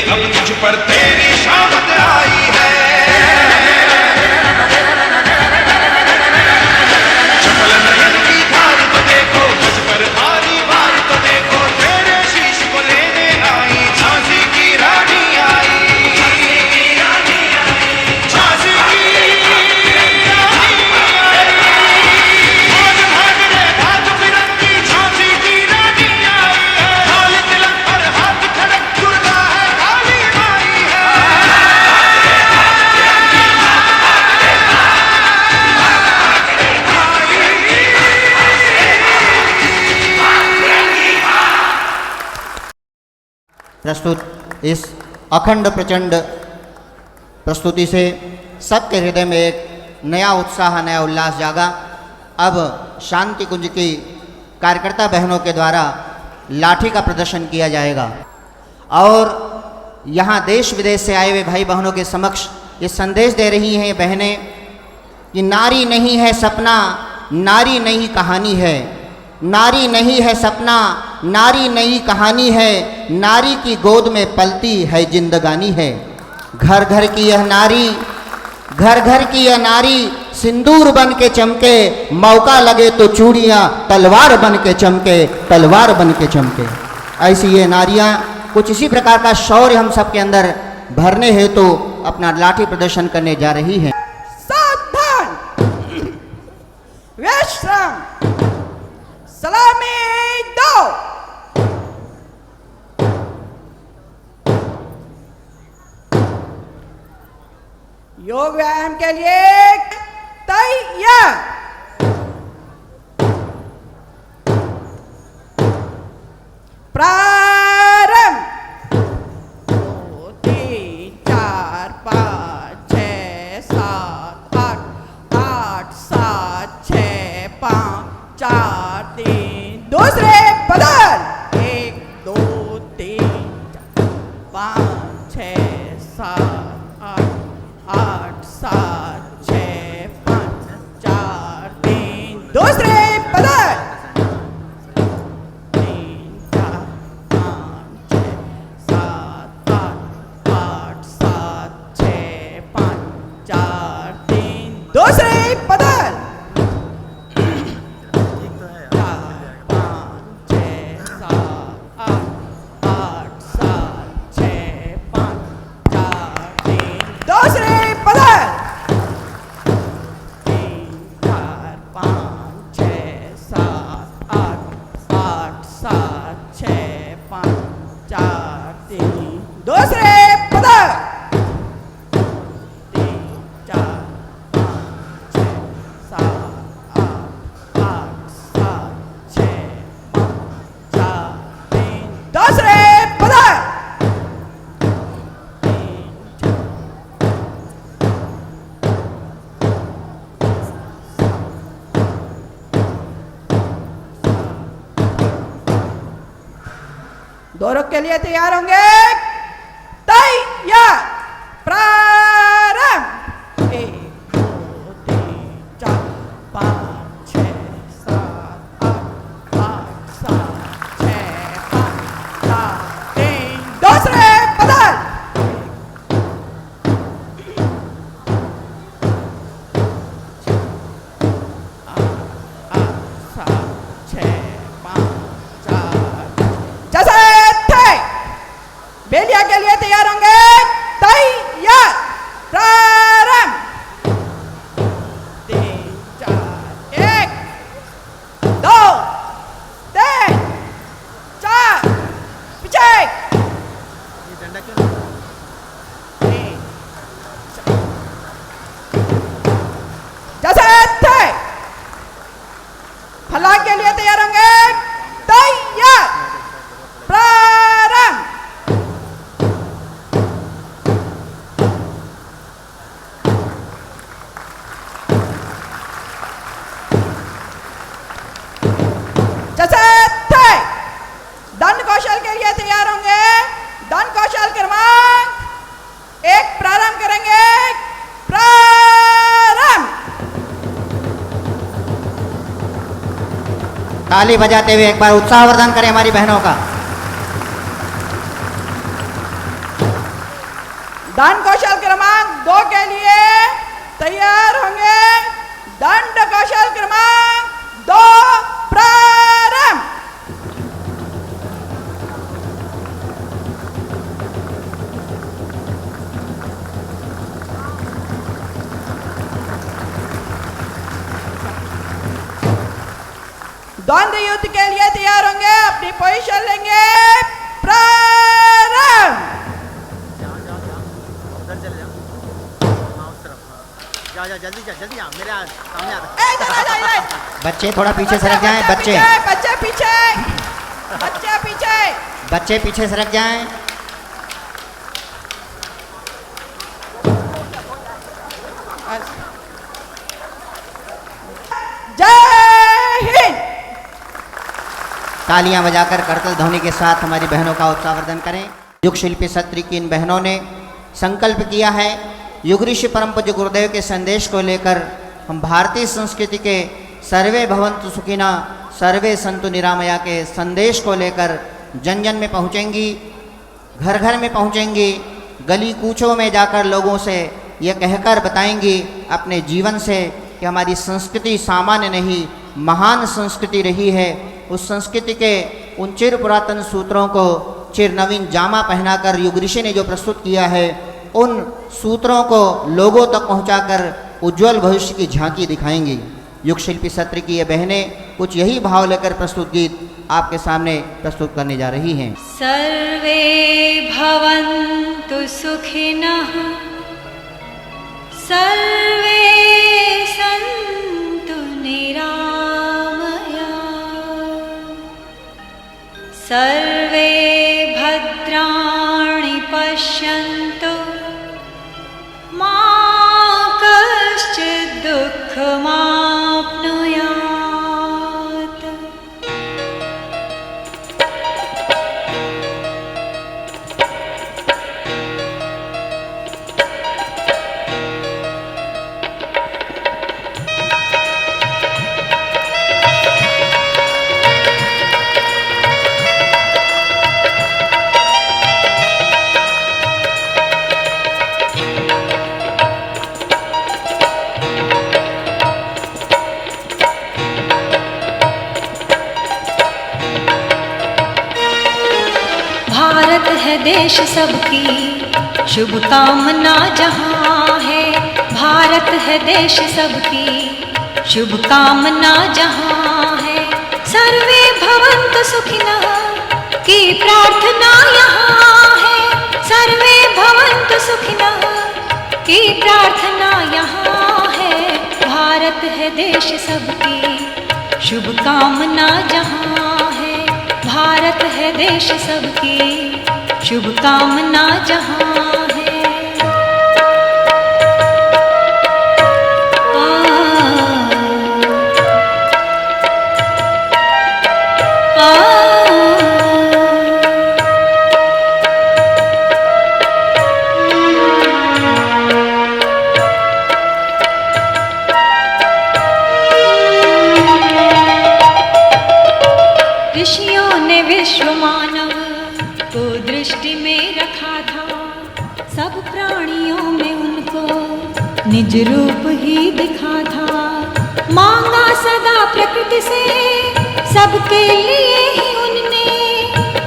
अब तुझ पर तेरी शामत आई है। चपल नयन की धार तो देखो, मुझ पर भारी भार तो देखो, तेरे शीश को लेने आई झांसी की रानी आई। झांसी की रानी आई, झांसी की रानी आई। भाग भाग रे भाग फिरंगी, झांसी की रानी आई। लाल तिलक पर हाथ प्रस्तुत इस अखंड प्रचंड प्रस्तुति से सबके हृदय में एक नया उत्साह, नया उल्लास जागा। अब शांति कुंज की कार्यकर्ता बहनों के द्वारा लाठी का प्रदर्शन किया जाएगा और यहाँ देश विदेश से आए हुए भाई बहनों के समक्ष ये संदेश दे रही हैं ये बहनें कि नारी नहीं है सपना, नारी नई कहानी है। नारी नहीं है सपना, नारी नई कहानी है। नारी की गोद में पलती है जिंदगानी है। घर घर की यह नारी, घर घर की यह नारी सिंदूर बन के चमके। मौका लगे तो चूड़ियाँ तलवार बन के चमके, तलवार बन के चमके। ऐसी ये नारियाँ कुछ इसी प्रकार का शौर्य हम सबके अंदर भरने हेतु तो अपना लाठी प्रदर्शन करने जा रही हैं। सावधान, विश्राम, सलामी दो। योग व्यायाम के लिए तैयार। प्रारंभ। 2 3 4 5 6 7 8 8 7 6 5 4 3 दूसरे बदल। 1 2 3 5 6 7 8 7 6 5 4 3 दूसरे बदल। 3 4 5 6 7 8 7 6 5 4 3 दूसरे बदल। 2 रुक के लिए तैयार होंगे। तैयार। प्रारंभ। 1 2 3 4 5 6 7 8 8 7 6 5 4 3 दूसरे बदल। 8 7 6 5 4 जैसे बेलिया के लिए तैयार होंगे। तैयार। प्रारंभ। 3 4 1 2 3 4 पीछे। जैसे थे फलांग के लिए तैयार होंगे। तैयार। प्रारंभ। जैसे थे दंड कौशल के लिए तैयार होंगे। दंड कौशल क्रमांक 1 प्रारंभ करेंगे। प्रारंभ। ताली बजाते हुए एक बार उत्साहवर्धन करें हमारी बहनों का। दंड कौशल क्रमांक 2 के लिए तैयार होंगे। दंड कौशल क्रमांक 2 प्रारंभ। द्वंद्व युद्ध के लिए तैयार होंगे। अपनी पोजीशन लेंगे। प्रारंभ। जा जल्दी जा, जल्दी आ, मेरे सामने आ। बच्चे थोड़ा पीछे सरक जाएं। बच्चे बच्चे पीछे, बच्चे पीछे, बच्चे पीछे सरक जाएं। तालियां बजाकर करतल ध्वनि के साथ हमारी बहनों का उत्साहवर्धन करें। युग शिल्पी सत्र की इन बहनों ने संकल्प किया है, युग ऋषि परम पूज्य गुरुदेव के संदेश को लेकर हम भारतीय संस्कृति के सर्वे भवन्तु सुखिना सर्वे संतु निरामया के संदेश को लेकर जन जन में पहुँचेंगी, घर घर में पहुँचेंगी, गली कूचों में जाकर लोगों से ये कहकर बताएंगी अपने जीवन से कि हमारी संस्कृति सामान्य नहीं, महान संस्कृति रही है। उस संस्कृति के उन चिर पुरातन सूत्रों को चिर नवीन जामा पहनाकर युग ऋषि ने जो प्रस्तुत किया है, उन सूत्रों को लोगों तक पहुंचाकर उज्जवल भविष्य की झांकी दिखाएंगी। युग शिल्पी सत्र की ये बहनें कुछ यही भाव लेकर प्रस्तुत गीत आपके सामने प्रस्तुत करने जा रही हैं। सर्वे भवन्तु सुखिनः सर्वे सन्तु निरामया सर्वे भद्राणि पश्यन्तु मा कश्चित् दुःखमाप्नुयात्। भारत है देश सबकी शुभकामना जहाँ है, भारत है देश सबकी शुभकामना जहाँ है। सर्वे भवन्तु सुखिनः की प्रार्थना यहाँ है, सर्वे भवन्तु सुखिनः की प्रार्थना यहाँ है। भारत है देश सबकी शुभकामना जहाँ है, भारत है देश सबकी शुभकामना जहाँ है। ऋषियों ने विश्व मानव को दृष्टि में रखा था, सब प्राणियों में उनको निज रूप ही दिखा था। मांगा सदा प्रकृति से सबके लिए ही उनने,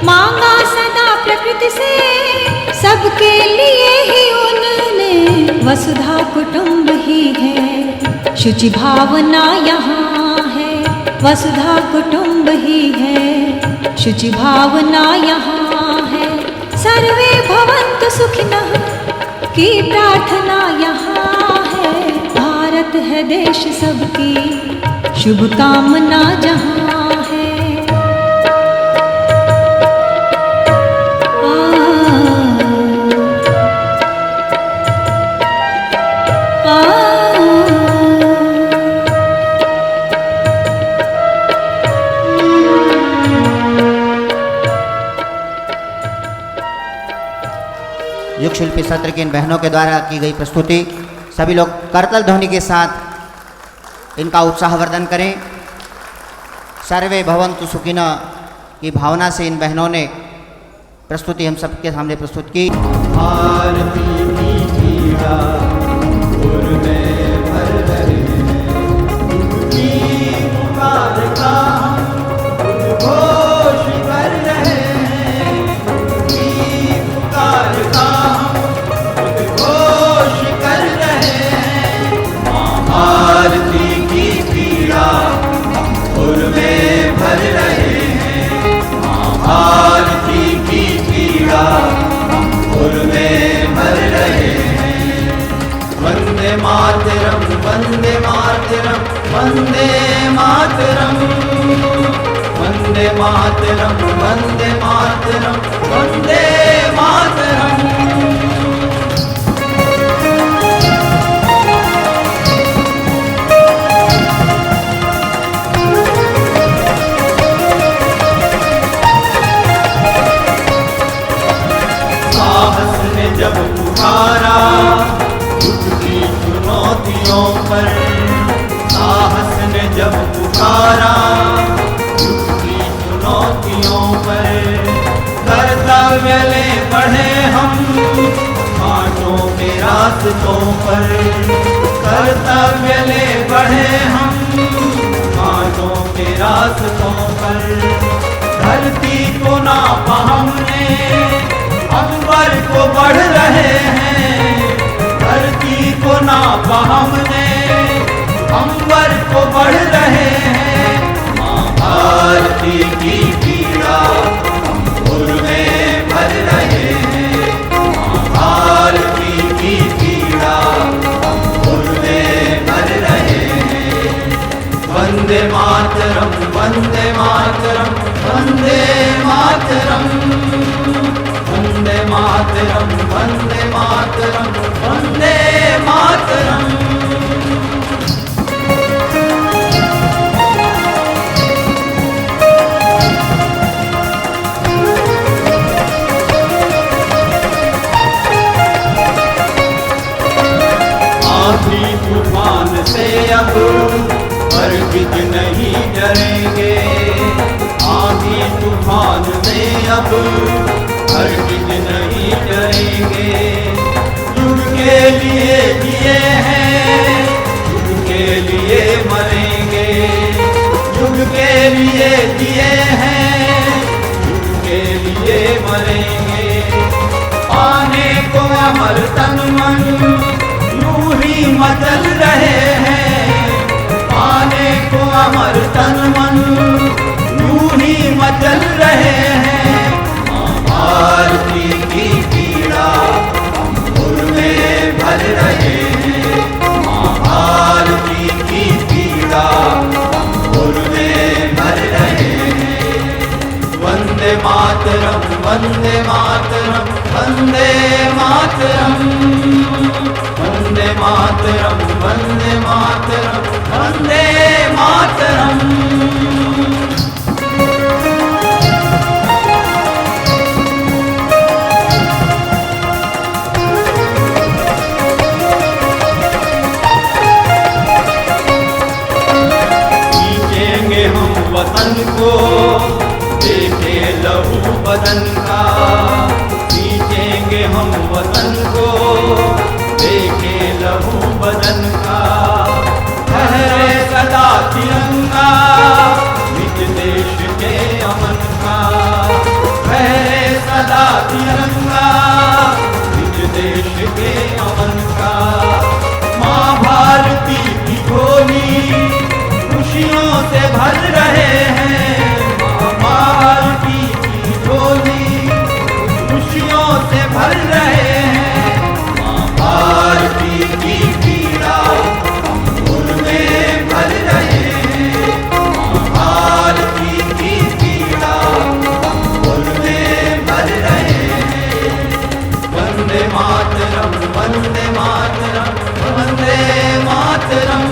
मांगा सदा प्रकृति से सबके लिए ही उनने। वसुधा कुटुंब ही है, शुचि भावना यहाँ है, वसुधा कुटुंब ही है, शुचि भावना यहाँ है। सर्वे भवन्तु सुखिनः की प्रार्थना यहाँ है। भारत है देश सबकी शुभकामना जहाँ है। युग शिल्पी सत्र की इन बहनों के द्वारा की गई प्रस्तुति सभी लोग करतल ध्वनि के साथ इनका उत्साहवर्धन करें। सर्वे भवन्तु सुखिनः की भावना से इन बहनों ने प्रस्तुति हम सबके सामने प्रस्तुत की। भारती की पीड़ा उर में भर रहे हैं, उनकी पुकार का उद्घोष कर रहे हैं, उनकी पुकार का उद्घोष कर रहे हैं। माँ भारती की पीड़ा उर में भर रहे हैं, माँ भारती की पीड़ा उर में भर रहे हैं। वंदे मातरम वंदे मातरम वंदे मातरम, वंदे मातरम वंदे मातरम वंदे मातरम। जब पुकारा झुकी चुनौतियों पर, साहस ने जब पुकारा झुकी चुनौतियों पर, कर्तव्य ले बढ़े हम कांटों के रास्तों पर, कर्तव्य ले बढ़े हम कांटों के रास्तों पर। धरती को नापा हमने अंबर को बढ़ रहे हैं, धरती को नापा हमने अंबर को बढ़ रहे हैं। माँ भारती की पीड़ा हम भूल में भर रहे हैं, माँ भारती की पीड़ा हम भूल में भर रहे हैं। वंदे मातरम वंदे मातरम वंदे मातरम, वंदे मातरम वंदे मातरम वंदे मातरम। आंधी तूफान से अब हरगिज नहीं डरेंगे, आंधी तूफान से अब हरगिज नहीं डरेंगे। युग के लिए जिए हैं, युग के लिए मरेंगे, युग के लिए जिए हैं, युग के लिए मरेंगे। पाने को अमर तन मन यूं ही मचल रहे हैं, पाने को अमर तन मन यूं ही मचल रहे हैं। माँ भारती की पीड़ा हम भूल में भर रहे हैं, माँ भारती की पीड़ा हम भूल में भर रहे हैं। वंदे मातरम वंदे मातरम वंदे मातरम, वंदे मातरम वंदे मातरम वंदे मातरम। खींचेंगे हम वतन को देखे लहू बदन का, खींचेंगे हम वतन को देखे लहू बदन का। फहरे सदा तिरंगा निज देश के अमन का, फहरे सदा तिरंगा निज देश के अमन का। माँ भारती की झोली खुशियों से भर रहे हैं, माँ भारती की झोली खुशियों से भर रहे हैं। माँ भारती की पीड़ा हम भूल में भर रहे हैं, माँ भारती की पीड़ा हम भूल में भर रहे हैं। वंदे मातरम वंदे मातरम वंदे मातरम,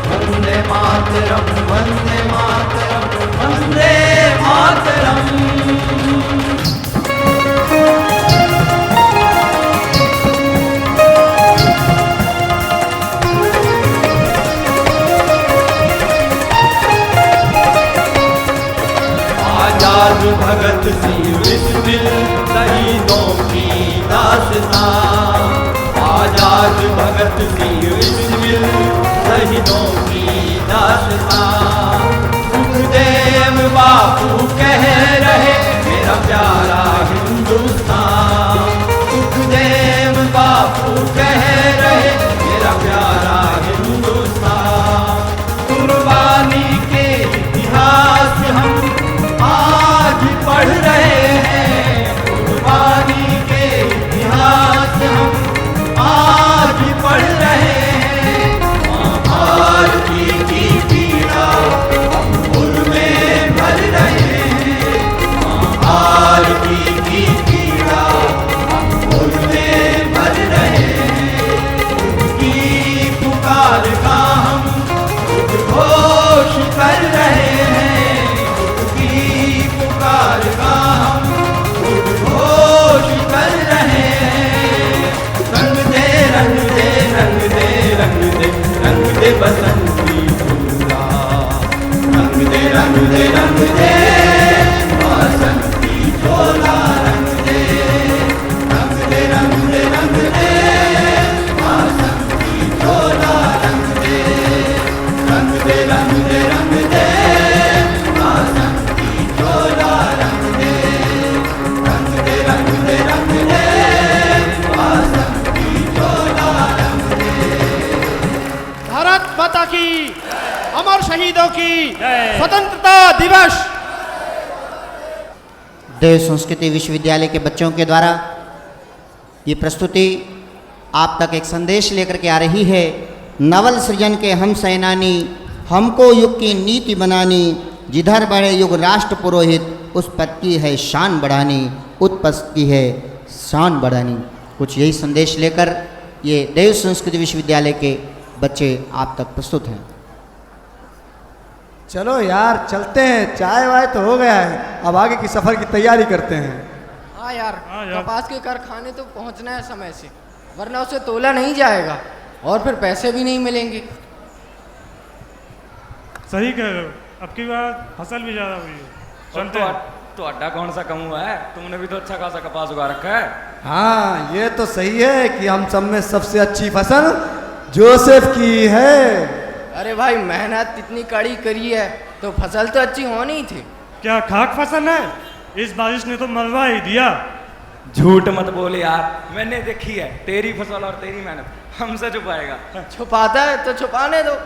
वंदे मातरम वंदे मातरम वंदे मातरम। आजाद भगत सिंह बिस्मिल शहीदों की दास्तां, आजाद भगत सिंह बिस्मिल शहीदों की दास्तां। सुखदेव बापू कह रहे मेरा प्यारा हिंदुस्तान, सुखदेव बापू कह रहे मेरा प्यारा हिंदुस्तान। कुर्बानी के इतिहास हम आज पढ़ रहे हैं, कुर्बानी के इतिहास हम आज पढ़ रहे हैं। माँ भारती की पीड़ा हम भूल में भर रहे हैं, माँ भारती की पीड़ा हम भूल में भर रहे हैं। शहीदों की स्वतंत्रता दिवस। देव संस्कृति विश्वविद्यालय के बच्चों के द्वारा ये प्रस्तुति आप तक एक संदेश लेकर के आ रही है। नवल सृजन के हम सेनानी, हमको युग की नीति बनानी, जिधर बढ़े युग राष्ट्र पुरोहित, उस पद की है शान बढ़ानी, उत्पद की है शान बढ़ानी। कुछ यही संदेश लेकर ये देव संस्कृति विश्वविद्यालय के बच्चे आप तक प्रस्तुत हैं। चलो यार चलते हैं, चाय वाय तो हो गया है, अब आगे की सफर की तैयारी करते हैं। हाँ यार, कपास के कारखाने तो पहुंचना है समय से, वरना उसे तोला नहीं जाएगा और फिर पैसे भी नहीं मिलेंगे। सही कह रहे हो, अब की बार फसल भी ज्यादा हुई है। चलते हैं। तो अड्डा कौन सा कम हुआ है? तुमने भी तो अच्छा खासा कपास उगा रखा है। हाँ ये तो सही है कि हम सब में सबसे अच्छी फसल जोसेफ की है। अरे भाई मेहनत इतनी कड़ी करी है तो फसल तो अच्छी होनी ही थी। क्या खाक फसल है? इस बारिश ने तो मरवा ही दिया। झूठ मत बोले यार, मैंने देखी है तेरी फसल और तेरी मेहनत, हमसे छुपाएगा? छुपाता है तो छुपाने दो,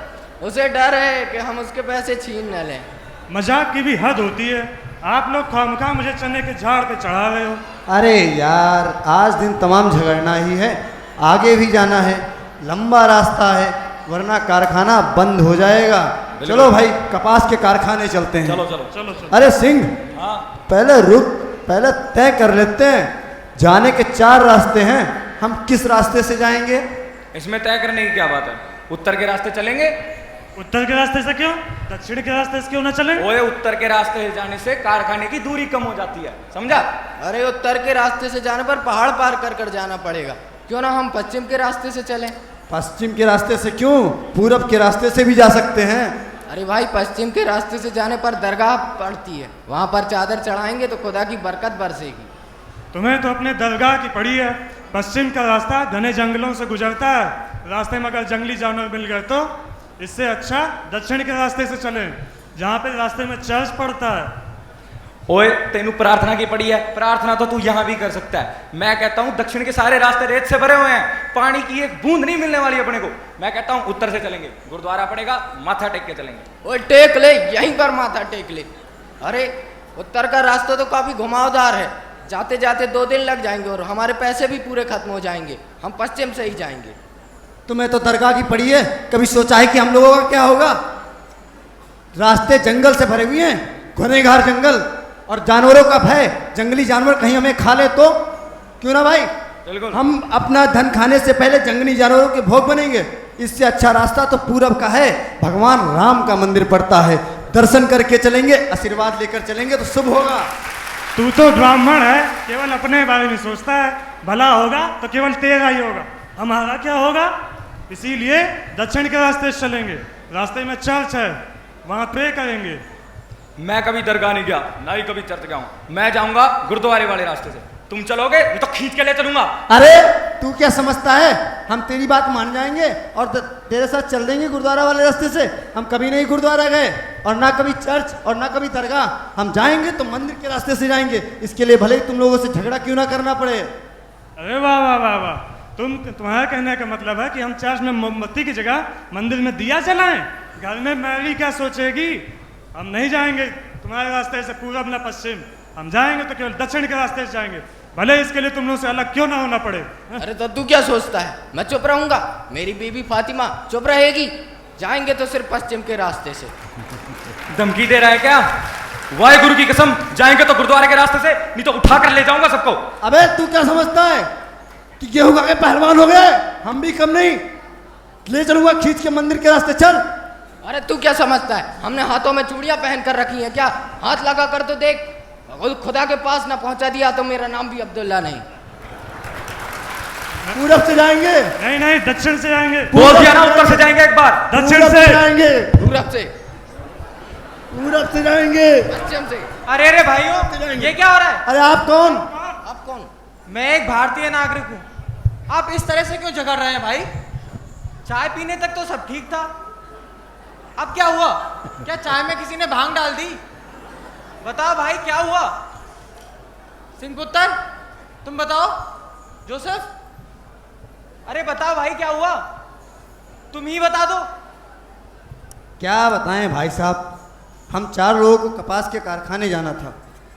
उसे डर है कि हम उसके पैसे छीन न लें। मजाक की भी हद होती है, आप लोग खामखा मुझे चने के झाड़ पे चढ़ा रहे हो। अरे यार आज दिन तमाम झगड़ना ही है, आगे भी जाना है, लंबा रास्ता है, वरना कारखाना बंद हो जाएगा। चलो भाई कपास के कारखाने चलते हैं। चलो चलो चलो चलो। अरे सिंह हाँ पहले रुक, पहले तय कर लेते हैं, जाने के 4 रास्ते हैं, हम किस रास्ते से जाएंगे? इसमें तय करने की क्या बात है? उत्तर के रास्ते चलेंगे। उत्तर के रास्ते से क्यों? दक्षिण के रास्ते से क्यों ना चले? ओए उत्तर के रास्ते से जाने से कारखाने की दूरी कम हो जाती है, समझा? अरे उत्तर के रास्ते से जाने पर पहाड़ पार कर कर जाना पड़ेगा, क्यों ना हम पश्चिम के रास्ते से चलें? पश्चिम के रास्ते से क्यों, पूरब के रास्ते से भी जा सकते हैं। अरे भाई पश्चिम के रास्ते से जाने पर दरगाह पड़ती है, वहाँ पर चादर चढ़ाएंगे तो खुदा की बरकत बरसेगी। तुम्हें तो अपने दरगाह की पड़ी है। पश्चिम का रास्ता घने जंगलों से गुजरता है, रास्ते में अगर जंगली जानवर मिल गए तो इससे अच्छा दक्षिण के रास्ते से चलें, जहाँ पे रास्ते में चर्च पड़ता है। ओए तेनू प्रार्थना की पड़ी है, प्रार्थना तो तू यहाँ भी कर सकता है। मैं कहता हूँ दक्षिण के सारे रास्ते रेत से भरे हुए हैं, पानी की एक बूंद नहीं मिलने वाली अपने को। मैं कहता हूँ उत्तर से चलेंगे, गुरुद्वारा पड़ेगा, माथा टेक के चलेंगे। ओए टेक ले, यहीं पर माथा टेक ले। अरे उत्तर का रास्ता तो काफी घुमावदार है, जाते जाते 2 दिन लग जाएंगे और हमारे पैसे भी पूरे खत्म हो जाएंगे। हम पश्चिम से ही जाएंगे। तुम्हें तो दरगाह की पड़ी है, कभी सोचा है कि हम लोगों का क्या होगा? रास्ते जंगल से भरे हुए हैं, घनेघार जंगल, और जानवरों का भय, जंगली जानवर कहीं हमें खा ले तो? क्यों ना भाई, हम अपना धन खाने से पहले जंगली जानवरों के भोग बनेंगे। इससे अच्छा रास्ता तो पूरब का है, भगवान राम का मंदिर पड़ता है, दर्शन करके चलेंगे, आशीर्वाद लेकर चलेंगे तो शुभ होगा। तू तो ब्राह्मण है, केवल अपने बारे में सोचता है, भला होगा तो केवल तेरा ही होगा, हमारा क्या होगा? इसीलिए दक्षिण के रास्ते से चलेंगे, रास्ते में चर्च है, वहां प्रे करेंगे। मैं कभी दरगाह नहीं गया, ना ही कभी चर्च गया हूं। मैं जाऊंगा गुरुद्वारे वाले रास्ते से, तुम चलोगे तो खींच के ले चलूंगा। अरे तू क्या समझता है, हम तेरी बात मान जाएंगे और तेरे साथ चल देंगे गुरुद्वारा वाले रास्ते से। हम कभी नहीं गुरुद्वारा गए और ना कभी चर्च और ना कभी दरगाह, हम जाएंगे तो मंदिर के रास्ते से जाएंगे। इसके लिए भले ही तुम लोगों से झगड़ा क्यों ना करना पड़े। अरे वाह वाह वाह वाह, तुम्हारा कहने का मतलब है कि हम चर्च में मोमबत्ती की जगह मंदिर में दिया जलाएं? घर में मैरी क्या सोचेगी? हम नहीं जाएंगे तुम्हारे रास्ते से पूरब न पश्चिम, हम जाएंगे तो केवल दक्षिण के रास्ते से जाएंगे, भले इसके लिए तुम लोगों से अलग क्यों ना होना पड़े। अरे तो तू क्या सोचता है, मैं चुप रहूंगा? मेरी बीबी फातिमा चुप रहेगी? जाएंगे तो सिर्फ पश्चिम के रास्ते से। धमकी दे रहा है क्या? वाहेगुरु की कसम, जाएंगे तो गुरुद्वारे के रास्ते से, नहीं तो उठा कर ले जाऊंगा सबको। अबे तू क्या समझता है कि गेहूं खा के पहलवान हो गए? हम भी कम नहीं, ले चलूंगा खींच के मंदिर के रास्ते, चल। अरे तू क्या समझता है, हमने हाथों में चूड़ियां पहन कर रखी हैं क्या? हाथ लगा कर तो देख, खुदा के पास ना पहुंचा दिया तो मेरा नाम भी अब्दुल्ला नहीं। पूरब से जाएंगे? नहीं नहीं, दक्षिण से जाएंगे। बोल दिया ना, उत्तर से जाएंगे एक बार। दक्षिण से जाएंगे, पूरब से, पूरब से जाएंगे, पश्चिम से। अरे अरे भाइयों, ये क्या हो रहा है? अरे आप कौन? आप कौन? मैं एक भारतीय नागरिक हूँ, आप इस तरह से क्यों झगड़ रहे हैं भाई? चाय पीने तक तो सब ठीक था, अब क्या हुआ? क्या चाय में किसी ने भांग डाल दी? बताओ भाई क्या हुआ? सिंह पुत्र तुम बताओ। जोसेफ, अरे बताओ भाई क्या हुआ? तुम ही बता दो। क्या बताएं भाई साहब, हम 4 लोगों को कपास के कारखाने जाना था।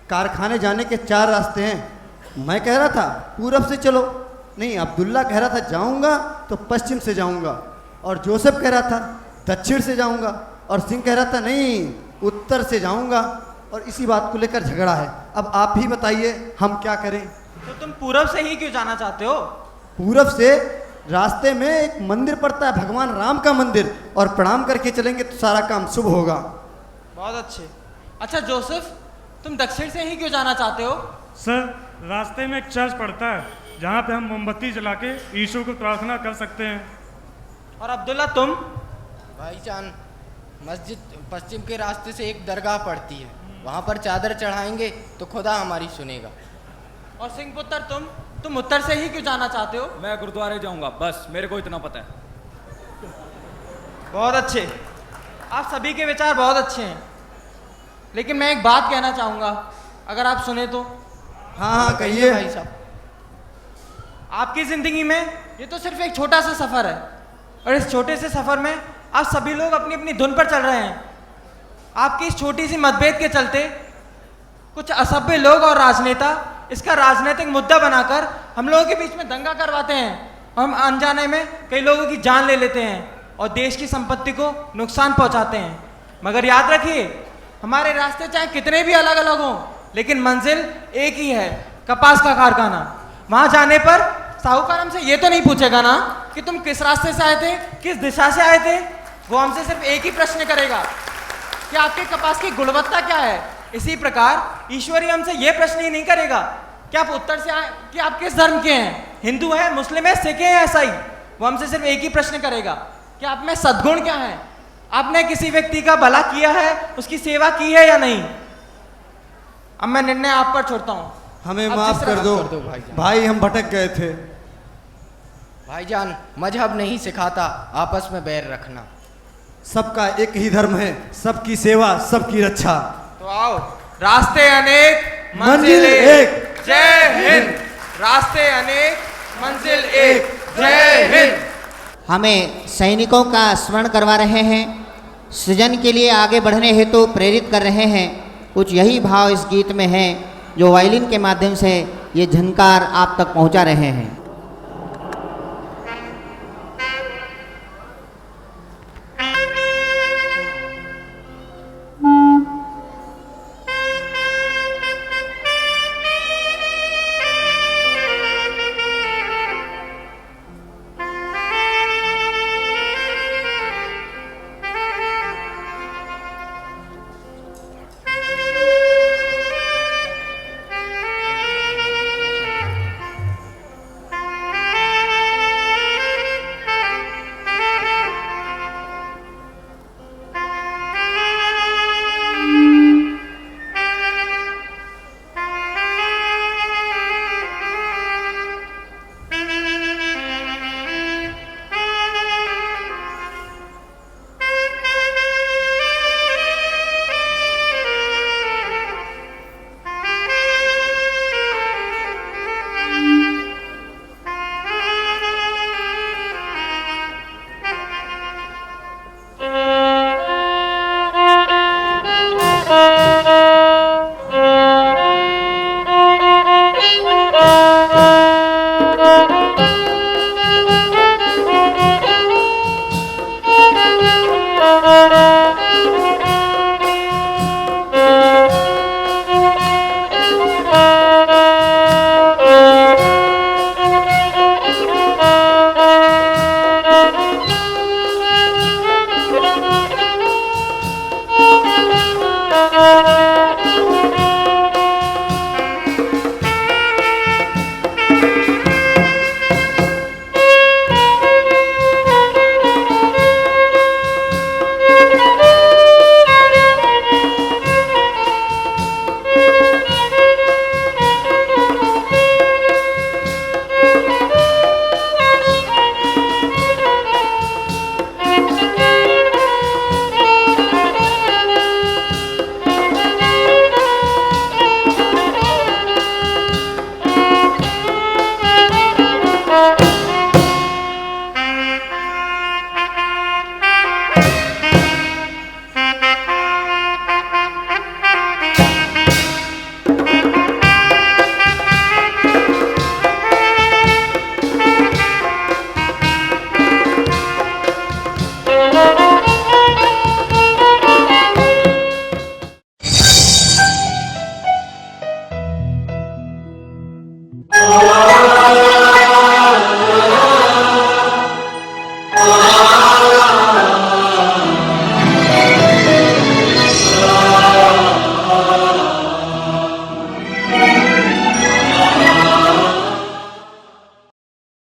कारखाने जाने के 4 रास्ते हैं। मैं कह रहा था पूरब से चलो, नहीं अब्दुल्ला कह रहा था जाऊंगा तो पश्चिम से जाऊंगा, और जोसेफ कह रहा था दक्षिण से जाऊंगा, और सिंह कह रहा था नहीं उत्तर से जाऊंगा, और इसी बात को लेकर झगड़ा है। अब आप ही बताइए हम क्या करें। तो तुम पूरब से ही क्यों जाना चाहते हो? पूरब से रास्ते में एक मंदिर पड़ता है, भगवान राम का मंदिर, और प्रणाम करके चलेंगे तो सारा काम शुभ होगा। बहुत अच्छे। अच्छा जोसेफ, तुम दक्षिण से ही क्यों जाना चाहते हो? सर रास्ते में एक चर्च पड़ता है जहाँ पे हम मोमबत्ती जला के यीशु को प्रार्थना कर सकते हैं। और अब्दुल्ला तुम? भाईजान, मस्जिद पश्चिम के रास्ते से एक दरगाह पड़ती है, वहाँ पर चादर चढ़ाएंगे तो खुदा हमारी सुनेगा। और सिंह पुत्र तुम उत्तर से ही क्यों जाना चाहते हो? मैं गुरुद्वारे जाऊंगा, बस मेरे को इतना पता है। बहुत अच्छे, आप सभी के विचार बहुत अच्छे हैं, लेकिन मैं एक बात कहना चाहूँगा, अगर आप सुने तो। हाँ कहिए भाई साहब। आपकी ज़िंदगी में ये तो सिर्फ एक छोटा सा सफ़र है, और इस छोटे से सफ़र में आप सभी लोग अपनी अपनी धुन पर चल रहे हैं। आपकी इस छोटी सी मतभेद के चलते कुछ असभ्य लोग और राजनेता इसका राजनीतिक मुद्दा बनाकर हम लोगों के बीच में दंगा करवाते हैं, और हम अनजाने में कई लोगों की जान ले लेते हैं और देश की संपत्ति को नुकसान पहुंचाते हैं। मगर याद रखिए, हमारे रास्ते चाहे कितने भी अलग अलग हों, लेकिन मंजिल एक ही है, कपास का कारखाना। वहां जाने पर साहूकार हमसे ये तो नहीं पूछेगा ना कि तुम किस रास्ते से आए थे, किस दिशा से आए थे। वो हमसे सिर्फ एक ही प्रश्न करेगा कि आपके कपास की गुणवत्ता क्या है। इसी प्रकार ईश्वर हमसे ये प्रश्न ही नहीं करेगा कि आप उत्तर से आए, कि आप किस धर्म के हैं, हिंदू है, मुस्लिम है, सिख है या ईसाई। वो हमसे सिर्फ एक ही प्रश्न करेगा कि आप में सद्गुण क्या है, आपने किसी व्यक्ति का भला किया है, उसकी सेवा की है या नहीं। अब मैं निर्णय आप पर छोड़ता हूँ। हमें माफ कर दो भाई, हम भटक गए थे। भाईजान, मजहब नहीं सिखाता आपस में बैर रखना। सबका एक ही धर्म है, सबकी सेवा, सबकी रक्षा। तो आओ, रास्ते अनेक मंजिल एक। जय हिंद। रास्ते अनेक मंजिल एक। जय हिंद। हमें सैनिकों का स्मरण करवा रहे हैं, सृजन के लिए आगे बढ़ने हेतु प्रेरित कर रहे हैं। कुछ यही भाव इस गीत में है जो वायलिन के माध्यम से ये झनकार आप तक पहुंचा रहे हैं।